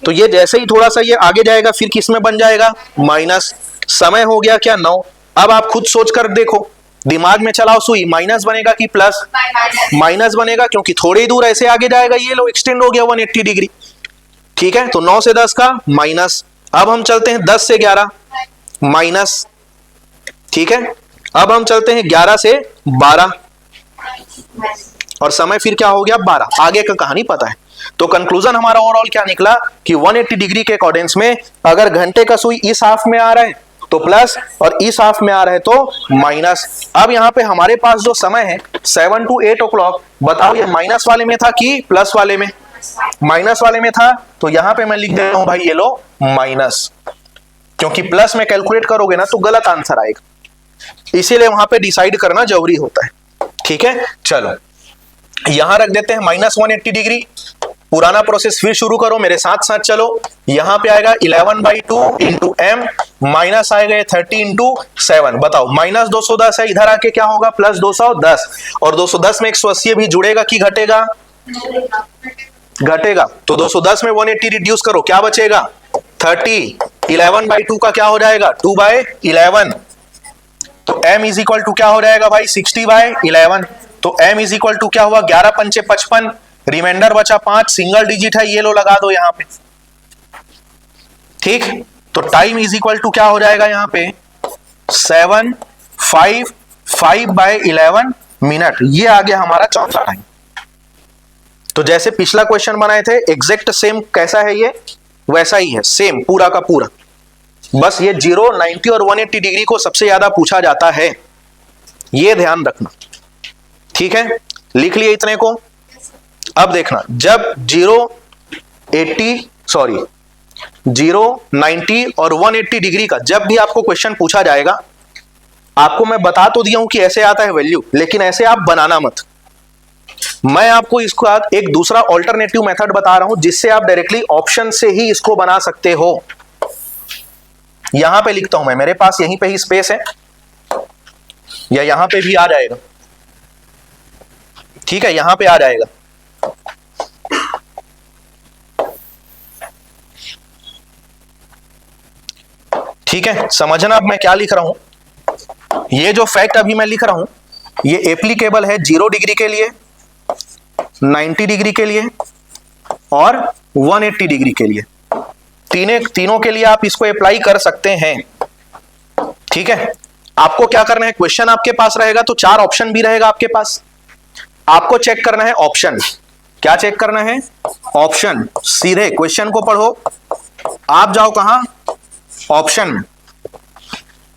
तो ये जैसे ही थोड़ा सा ये आगे जाएगा फिर किस में बन जाएगा? माइनस। समय हो गया क्या? 9। अब आप खुद सोच कर देखो, दिमाग में चलाओ सुई, माइनस बनेगा कि प्लस? माइनस बनेगा, क्योंकि थोड़ी दूर ऐसे आगे जाएगा, ये लो एक्सटेंड हो गया 180 डिग्री। ठीक है, तो 9 से 10 का माइनस। अब हम चलते हैं 10 से 11 माइनस। ठीक है, अब हम चलते हैं 11 से 12, और समय फिर क्या हो गया? 12। आगे का कहानी पता है। तो कंक्लूजन हमारा ओवरऑल क्या निकला कि 180 डिग्री के अकॉर्डिंग्स में अगर घंटे का सुई इस हाफ में आ रहा है तो प्लस, और इस हाफ में आ रहा है तो माइनस। अब यहां पे हमारे पास जो समय है 7 to 8 o'clock, बताओ ये माइनस वाले में था कि प्लस वाले में? माइनस वाले में था, तो यहां पे मैं लिख देता हूं भाई ये लो माइनस, क्योंकि प्लस में कैलकुलेट करोगे ना तो गलत आंसर आएगा, इसीलिए वहां पे डिसाइड करना जरूरी होता है। ठीक है, चलो यहां रख देते हैं -180 डिग्री। पुराना प्रोसेस फिर शुरू करो, मेरे साथ साथ चलो। यहां पे आएगा 11/2 इंटू एम, माइनस आएगा 30 इंटू 7। बताओ -210 है, इधर आके क्या होगा? +210। और 210 में 180 भी जुड़ेगा कि घटेगा? घटेगा। तो 210 में 180 रिड्यूस करो, क्या बचेगा? 30। 11/2 का क्या हो जाएगा? 2/11। तो m इज इक्वल टू क्या हो जाएगा भाई? 60/11। तो m इज इक्वल टू क्या हुआ? 11 पंचे 55, रिमाइंडर बचा 5, सिंगल डिजिट है, ये लो लगा दो यहां पे। ठीक, तो टाइम इज इक्वल टू क्या हो जाएगा यहां पे? 755/11 मिनट। ये आ गया हमारा चौथा टाइम। तो जैसे पिछला क्वेश्चन बनाए थे एग्जैक्ट सेम कैसा है ये? वैसा ही है, सेम पूरा का पूरा। बस ये 0, 90 और 180 डिग्री को सबसे ज्यादा पूछा जाता है, ये ध्यान रखना। ठीक है, लिख लिए इतने को। अब देखना, जब 0, 90 और 180 डिग्री का जब भी आपको क्वेश्चन पूछा जाएगा, आपको मैं बता तो दिया हूं कि ऐसे आता है वैल्यू, लेकिन ऐसे आप बनाना मत। मैं आपको इसको एक दूसरा ऑल्टरनेटिव मेथड बता रहा हूं, जिससे आप डायरेक्टली ऑप्शन से ही इसको बना सकते हो। यहां पे लिखता हूं मैं, मेरे पास यहीं पे ही स्पेस है, या यहां पे भी आ जाएगा। ठीक है, यहां पे आ जाएगा। ठीक है, समझना अब मैं क्या लिख रहा हूं। ये जो फैक्ट अभी मैं लिख रहा हूं, ये एप्लीकेबल है 0 डिग्री के लिए, 90 डिग्री के लिए और 180 डिग्री के लिए। तीनों के लिए आप इसको अप्लाई कर सकते हैं। ठीक है, आपको क्या करना है, क्वेश्चन आपके पास रहेगा तो 4 ऑप्शन भी रहेगा आपके पास। आपको चेक करना है ऑप्शन। क्या चेक करना है? ऑप्शन। सीधे क्वेश्चन को पढ़ो, आप जाओ कहां? ऑप्शन में।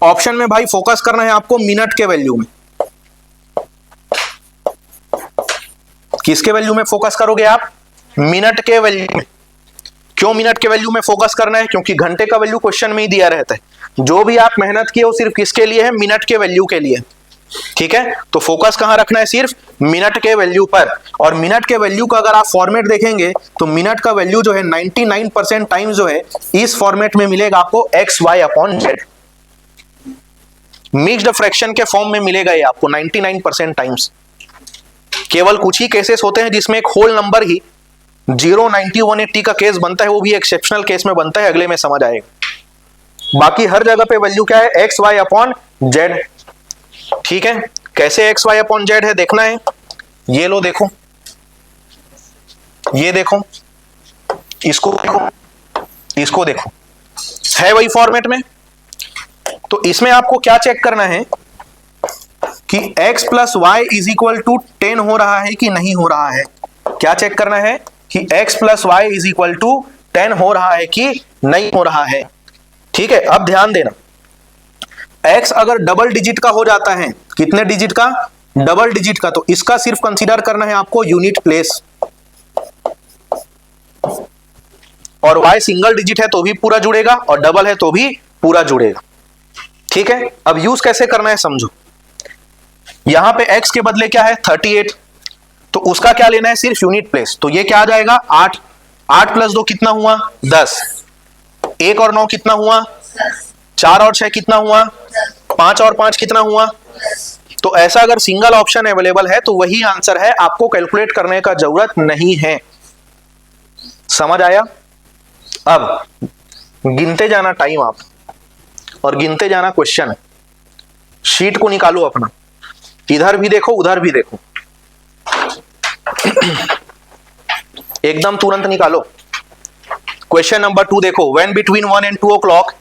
ऑप्शन में भाई फोकस करना है आपको मिनट के वैल्यू में। किसके वैल्यू में फोकस करोगे आप? मिनट के वैल्यू में। क्यों मिनट के वैल्यू में फोकस करना है? क्योंकि घंटे का वैल्यू क्वेश्चन में ही दिया रहता है। जो भी आप मेहनत किए वो सिर्फ किसके लिए है? मिनट के वैल्यू के लिए। ठीक है, तो फोकस कहां रखना है? सिर्फ मिनट के वैल्यू पर। और मिनट के वैल्यू का अगर आप फॉर्मेट देखेंगे तो मिनट का वैल्यू जो है 99% टाइम जो है इस फॉर्मेट में मिलेगा आपको XY/Z। मिक्स्ड फ्रैक्शन के फॉर्म में मिलेगा ये आपको 99% टाइम्स। केवल कुछ ही केसेस होते हैं जिसमें एक होल नंबर ही 0, 90, 180 का केस बनता है, वो भी एक्सेप्शनल केस में बनता है, अगले में समझ आएगा। बाकी हर जगह पे वैल्यू क्या है? XY/Z। ठीक है, कैसे XY/Z है देखना है। ये लो देखो, ये देखो, इसको देखो, इसको देखो, है वही फॉर्मेट में। तो इसमें आपको क्या चेक करना है कि x + y = 10 हो रहा है कि नहीं हो रहा है। क्या चेक करना है कि x + y = 10 हो रहा है कि नहीं हो रहा है। ठीक है, अब ध्यान देना, x अगर डबल डिजिट का हो जाता है, कितने डिजिट का? डबल डिजिट का, तो इसका सिर्फ कंसीडर करना है आपको यूनिट प्लेस। और y सिंगल डिजिट है तो भी पूरा जुड़ेगा और डबल है तो भी पूरा जुड़ेगा। ठीक है, अब यूज कैसे करना है समझो। यहां पे x के बदले क्या है? 38, तो उसका क्या लेना है? सिर्फ यूनिट प्लेस। तो ये क्या आ जाएगा? 8। 8 + 2 कितना हुआ? 10। 1 और 9 कितना हुआ? 4 और 6 कितना हुआ? 5 और 5 कितना हुआ? तो ऐसा अगर सिंगल ऑप्शन अवेलेबल है तो वही आंसर है, आपको कैलकुलेट करने का जरूरत नहीं है। समझ आया? अब गिनते जाना टाइम आप, और गिनते जाना क्वेश्चन। शीट को निकालो अपना, इधर भी देखो उधर भी देखो, एकदम तुरंत निकालो। क्वेश्चन नंबर 2 देखो, when between 1 and 2 o'clock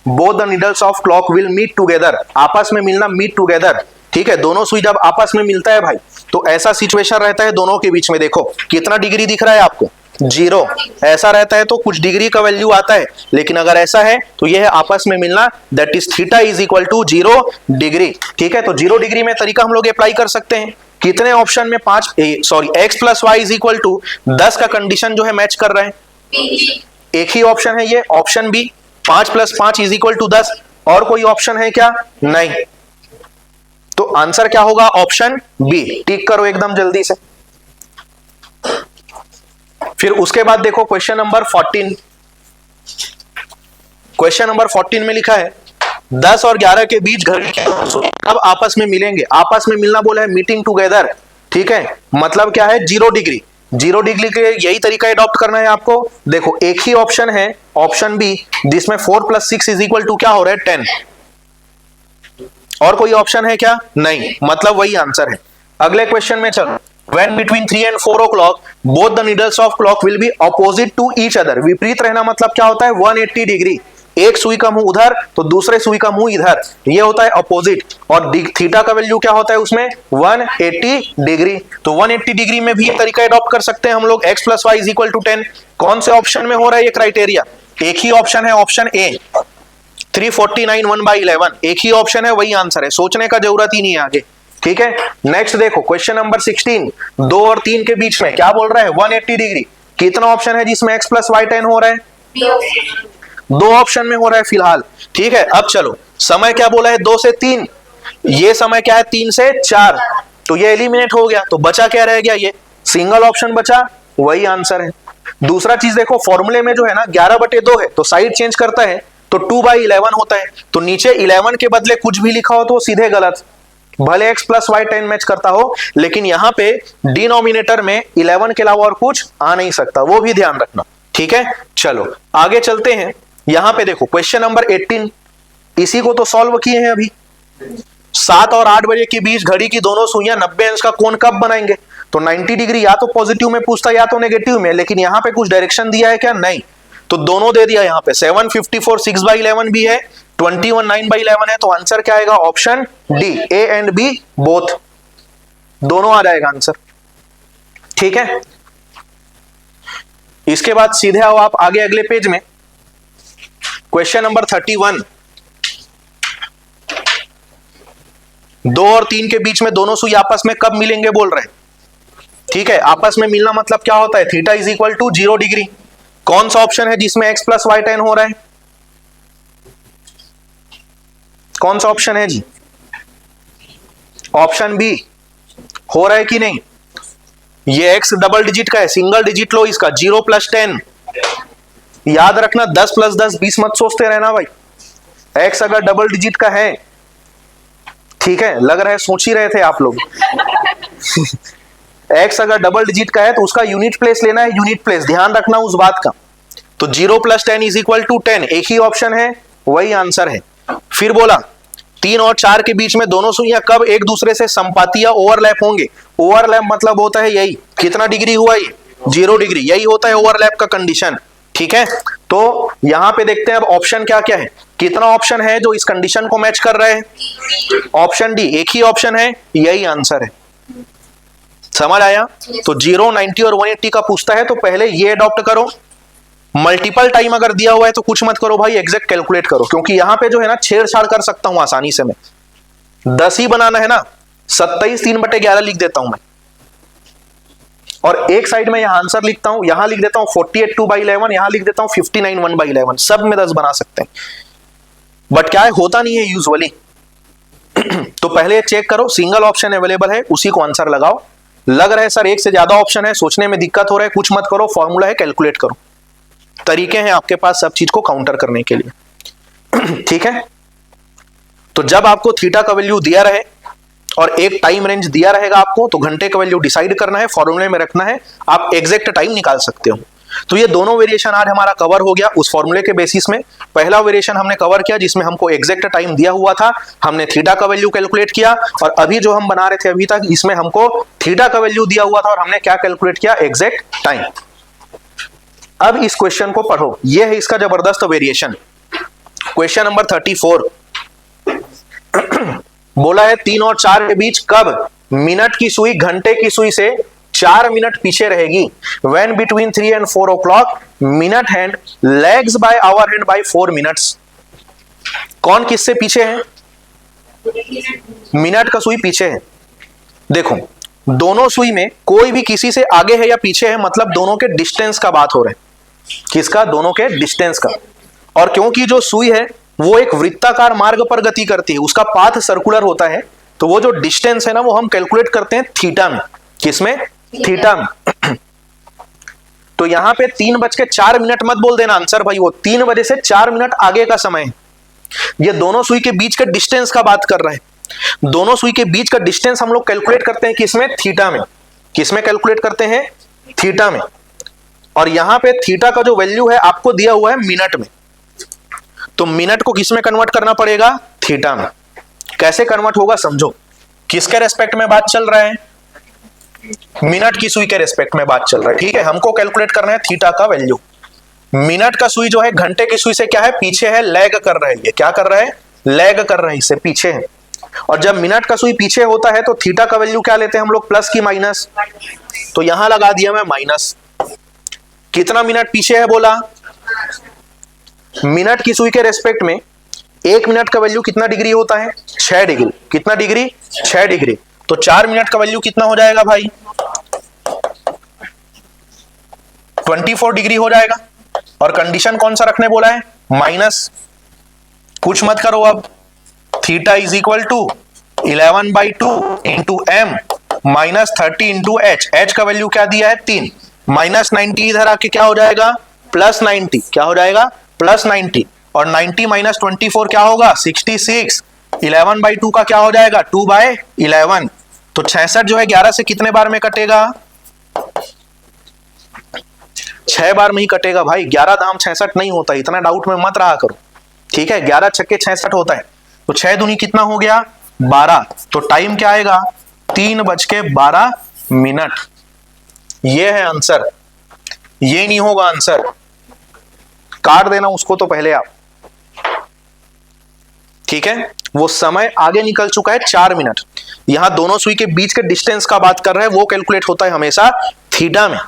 both the needles of clock will meet together. आपस में मिलना, मीट टुगेदर। ठीक है, दोनों सुई जब आपस में मिलता है भाई तो ऐसा सिचुएशन रहता है दोनों के बीच में। देखो कितना डिग्री दिख रहा है आपको? 0। ऐसा रहता है तो कुछ डिग्री का वैल्यू आता है, लेकिन अगर ऐसा है तो यह है आपस में मिलना, दैट इज थीटा = 0 डिग्री। ठीक है, तो 0 डिग्री में तरीका हम लोग अप्लाई कर सकते हैं। कितने ऑप्शन में? x + y = 10 का कंडीशन जो है मैच कर रहे हैं। एक ही ऑप्शन है ये, ऑप्शन बी। 5 + 5 = 10। और कोई ऑप्शन है क्या? नहीं। तो आंसर क्या होगा? Option B. टिक करो एकदम जल्दी से। फिर उसके बाद देखो क्वेश्चन नंबर 14। क्वेश्चन नंबर 14 में लिखा है 10 और 11 के बीच घड़ी के अब आपस में मिलेंगे। आपस में मिलना बोला है, मीटिंग टुगेदर। ठीक है, मतलब क्या है? 0 डिग्री। 0 डिग्री के यही तरीका अडॉप्ट करना है आपको। देखो एक ही ऑप्शन है, ऑप्शन बी, जिसमें 4 + 6 = क्या हो रहा है? 10। और कोई ऑप्शन है क्या? नहीं, मतलब वही आंसर है। अगले क्वेश्चन में चलो, when between 3 and 4 o'clock both the needles of clock will be opposite to each other। विपरीत रहना मतलब क्या होता है? 180 डिग्री। एक सुई का मुंह उधर तो दूसरे सुई का मुंह इधर, ये होता है अपोजिट। और थीटा का वैल्यू क्या होता है उसमें? 180 डिग्री। तो 180 डिग्री में भी ये तरीका अडॉप्ट कर सकते हैं हम लोग, x + y = 10। कौन से ऑप्शन में हो रहा है ये क्राइटेरिया? एक ही ऑप्शन है, ऑप्शन ए। 349 1/11 एक ही ऑप्शन है, वही आंसर है, सोचने का जरूरत ही नहीं है आगे। ठीक है, नेक्स्ट देखो क्वेश्चन नंबर 16, 2 और 3 के बीच में क्या बोल रहा है 180 डिग्री। कितना ऑप्शन है जिसमें x प्लस वाई टेन हो रहा है? 2 ऑप्शन में हो रहा है फिलहाल। ठीक है, अब चलो समय क्या बोला है 2 से 3, ये समय क्या है 3 से 4, तो ये एलिमिनेट हो गया, तो बचा क्या रह गया, ये सिंगल ऑप्शन बचा, वही आंसर है। दूसरा चीज देखो फॉर्मूले में जो है ना 11/2 है, तो साइड चेंज करता है तो 2/11 होता है, तो नीचे 11 के बदले कुछ भी लिखा हो तो सीधे गलत, भले x प्लस वाई 10 मैच करता हो, लेकिन यहां पे डिनोमिनेटर में 11 के अलावा और कुछ आ नहीं सकता, वो भी ध्यान रखना। ठीक है, चलो आगे चलते हैं। यहां पे देखो क्वेश्चन नंबर 18, इसी को तो सॉल्व किए हैं अभी। 7 और 8 बजे के बीच घड़ी की दोनों सुइयां 90 अंश का कोण कब बनाएंगे? तो 90 डिग्री या तो पॉजिटिव में पूछता या तो नेगेटिव में, लेकिन यहां पे कुछ डायरेक्शन दिया है क्या? नहीं, तो दोनों दे दिया। यहां पे 754 6/11 भी है, 21 9/11 है, तो आंसर क्या आएगा? Option D, A and B both, दोनों आ जाएगा आंसर। ठीक है, इसके बाद सीधे आओ आप आगे अगले पेज में, क्वेश्चन नंबर 31, 2 और 3 के बीच में दोनों सुई आपस में कब मिलेंगे बोल रहे हैं। ठीक है, आपस में मिलना मतलब क्या होता है? Theta is equal to 0 degree. कौन सा ऑप्शन है जिसमें x प्लस वाई 10 हो रहा है? कौन सा ऑप्शन है जी? ऑप्शन बी हो रहा है कि नहीं? ये x डबल डिजिट का है, सिंगल डिजिट लो इसका, 0 + 10, याद रखना 10 + 10 20 मत सोचते रहना भाई। x अगर डबल डिजिट का है, ठीक है, लग रहा है सोच ही रहे थे आप लोग x अगर डबल डिजिट का है तो उसका यूनिट प्लेस लेना है, यूनिट प्लेस ध्यान रखना उस बात का। तो 0 + 10 = 10, एक ही ऑप्शन है, वही आंसर है। फिर बोला 3 और 4 के बीच में दोनों सुइयां कब एक दूसरे से संपाती या ओवरलैप होंगे? ओवरलैप मतलब होता है यही, कितना डिग्री हुआ ये? 0 डिग्री, यही होता है ओवरलैप का कंडीशन। ठीक है, तो यहां पे देखते हैं अब ऑप्शन क्या क्या है, कितना ऑप्शन है जो इस कंडीशन को मैच कर रहे हैं। ऑप्शन डी, एक ही ऑप्शन है, यही आंसर है। समझ आया? तो 0, 90 और 180 का पूछता है तो पहले ये अडॉप्ट करो। मल्टीपल टाइम अगर दिया हुआ है तो कुछ मत करो भाई, एग्जैक्ट कैलकुलेट करो, क्योंकि यहां पे जो है ना छेड़छाड़ कर सकता हूं आसानी से मैं। 10 ही बनाना है ना, 27 3/11 लिख देता हूं मैं, और एक साइड में यहां आंसर लिखता हूं, यहां लिख देता हूं 48 2/11, यहां लिख देता हूं 59 1/11, सब में 10 बना सकते हैं, बट क्या है होता नहीं है यूजुअली तो पहले चेक करो सिंगल ऑप्शन अवेलेबल है, उसी को आंसर लगाओ। लग रहा है सर एक से ज्यादा ऑप्शन है, सोचने में दिक्कत हो रहा है, कुछ मत करो, फॉर्मूला है, कैलकुलेट करो, तरीके हैं आपके पास सब चीज को काउंटर करने के लिए ठीक है, तो जब आपको थीटा का वैल्यू दिया रहे और एक टाइम रेंज दिया रहेगा आपको, तो घंटे का वैल्यू डिसाइड करना है, फॉर्मूले में रखना है, आप एग्जैक्ट टाइम निकाल सकते हो। तो ये दोनों वेरिएशन आज हमारा कवर हो गया उस फॉर्मूले के बेसिस में। पहला वेरिएशन हमने कवर किया जिसमें हमको एग्जैक्ट टाइम दिया हुआ था, हमने थीटा का वैल्यू कैलकुलेट किया, और अभी जो हम बना रहे थे अभी तक, इसमें हमको थीटा का वैल्यू दिया हुआ था और हमने क्या कैलकुलेट किया? Exact time. अब इस क्वेश्चन को पढ़ो, यह है इसका जबरदस्त वेरिएशन। क्वेश्चन नंबर 34 बोला है 3 और 4 के बीच कब मिनट की सुई घंटे की सुई से 4 मिनट पीछे रहेगी? When between 3 and 4 o'clock minute hand lags by hour hand by 4 minutes। कौन किससे पीछे है? मिनट का सुई पीछे है। देखो दोनों सुई में कोई भी किसी से आगे है या पीछे है, मतलब दोनों के डिस्टेंस का बात हो रहा है। किसका? दोनों के डिस्टेंस का। और क्योंकि जो सुई है वो एक वृत्ताकार मार्ग पर गति करती है, उसका पाथ सर्कुलर होता है, तो वो जो डिस्टेंस है ना वो हम कैलकुलेट करते हैं थीटा में। किसमें? थीटा में। तो यहां पे 3:04 मत बोल देना आंसर भाई, वो 3 बजे से 4 मिनट आगे का समय है। ये दोनों सुई के बीच के डिस्टेंस का बात कर रहे हैं। दोनों सुई के बीच का डिस्टेंस हम लोग कैलकुलेट करते हैं किसमें? थीटा में। किसमें कैलकुलेट करते हैं? थीटा में। और यहां पे थीटा का जो वैल्यू है आपको दिया हुआ है मिनट में, तो मिनट को किसमें कन्वर्ट करना पड़ेगा? थीटा में। कैसे कन्वर्ट होगा समझो। किसके रेस्पेक्ट में बात चल रहा है? मिनट की सुई के रेस्पेक्ट में बात चल रहा है। ठीक है, हमको कैलकुलेट करना है थीटा का वैल्यू। मिनट का सुई जो है घंटे की सुई से क्या है? पीछे है, लैग कर रहा है। ये क्या कर रहा है? लैग कर रहा है, इससे पीछे है। और जब मिनट का सुई पीछे होता है तो थीटा का वैल्यू क्या लेते हैं हम लोग? प्लस की माइनस। तो यहां लगा दिया मैं माइनस। कितना मिनट पीछे है बोला? मिनट की सुई के रेस्पेक्ट में 1 मिनट का वैल्यू कितना डिग्री होता है? 6 डिग्री। कितना डिग्री? 6 डिग्री। तो 4 मिनट का वैल्यू कितना हो जाएगा भाई? 24 डिग्री हो जाएगा। और कंडीशन कौन सा रखने बोला है? माइनस, कुछ मत करो अब, theta is equal to 11/2 into M minus 30 into h. H का वैल्यू क्या दिया है? 3। माइनस 90 इधर आके क्या हो जाएगा? प्लस 90। क्या हो जाएगा? प्लस 90। और 90 माइनस 24 क्या होगा? 66। 11/2 का क्या हो जाएगा? 2/11। तो 66 जो है 11 से कितने बार में कटेगा? 6 बार में ही कटेगा भाई। 11 धाम 66 नहीं होता, इतना डाउट में मत रहा करो, ठीक है। 11 छक्के 66 होता है। तो 6 दूनी कितना हो गया? 12। तो टाइम क्या आएगा? 3:12। ये है आंसर, ये नहीं होगा आंसर। काट देना उसको तो पहले आप, ठीक है। वो समय आगे निकल चुका है 4 मिनट। यहां दोनों सुई के बीच के डिस्टेंस का बात कर रहे हैं, वो कैलकुलेट होता है हमेशा थीटा में।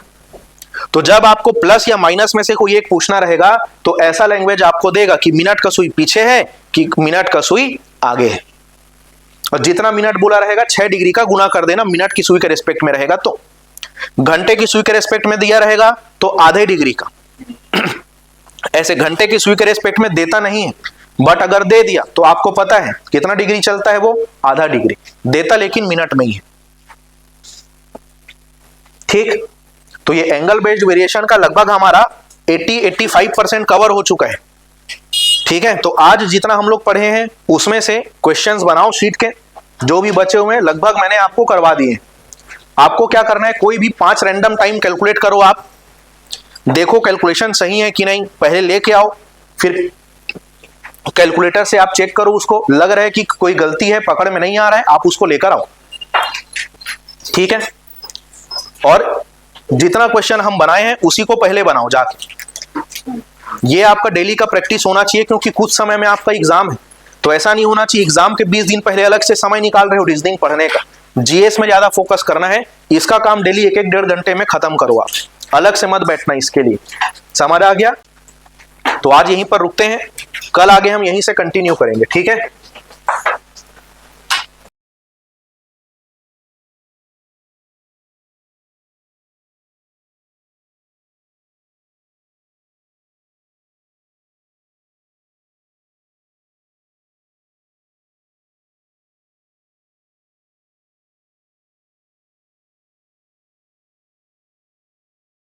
तो जब आपको प्लस या माइनस में से कोई एक पूछना रहेगा तो ऐसा लैंग्वेज आपको देगा कि मिनट का सुई पीछे है कि मिनट का सुई आगे है। और जितना मिनट बोला रहेगा 6 डिग्री का गुना कर देना, मिनट की सुई के रेस्पेक्ट में रहेगा। तो घंटे की सुई के रेस्पेक्ट में दिया रहेगा तो आधे डिग्री का। ऐसे घंटे की सुई के रेस्पेक्ट में देता नहीं है, बट अगर दे दिया तो आपको पता है कितना डिग्री चलता है वो? आधा डिग्री देता, लेकिन मिनट में ही है, ठीक। तो ये एंगल बेस्ड वेरिएशन का लगभग हमारा 80-85% कवर हो चुका है, ठीक है। तो आज जितना हम लोग पढ़े हैं उसमें से क्वेश्चंस बनाओ शीट के, जो भी बचे हुए हैं लगभग मैंने आपको करवा दिए। आपको क्या करना है, कोई भी 5 रैंडम टाइम कैलकुलेट करो, आप देखो कैलकुलेशन सही है कि नहीं, पहले लेके आओ, फिर कैलकुलेटर से आप चेक करो उसको, लग रहा है कि कोई गलती है, पकड़ में नहीं आ रहा है, आप उसको लेकर आओ, ठीक है। और जितना क्वेश्चन हम बनाए हैं उसी को पहले बनाओ जाके। ये आपका डेली का प्रैक्टिस होना चाहिए, क्योंकि कुछ समय में आपका एग्जाम है। तो ऐसा नहीं होना चाहिए एग्जाम के 20 दिन पहले अलग से समय निकाल रहे हो रीजनिंग पढ़ने का। जीएस में ज्यादा फोकस करना है, इसका काम डेली 1-1 घंटे में खत्म करो आप, अलग से मत बैठना इसके लिए। समझ आ गया? तो आज यहीं पर रुकते हैं, कल आगे हम यहीं से कंटिन्यू करेंगे, ठीक है।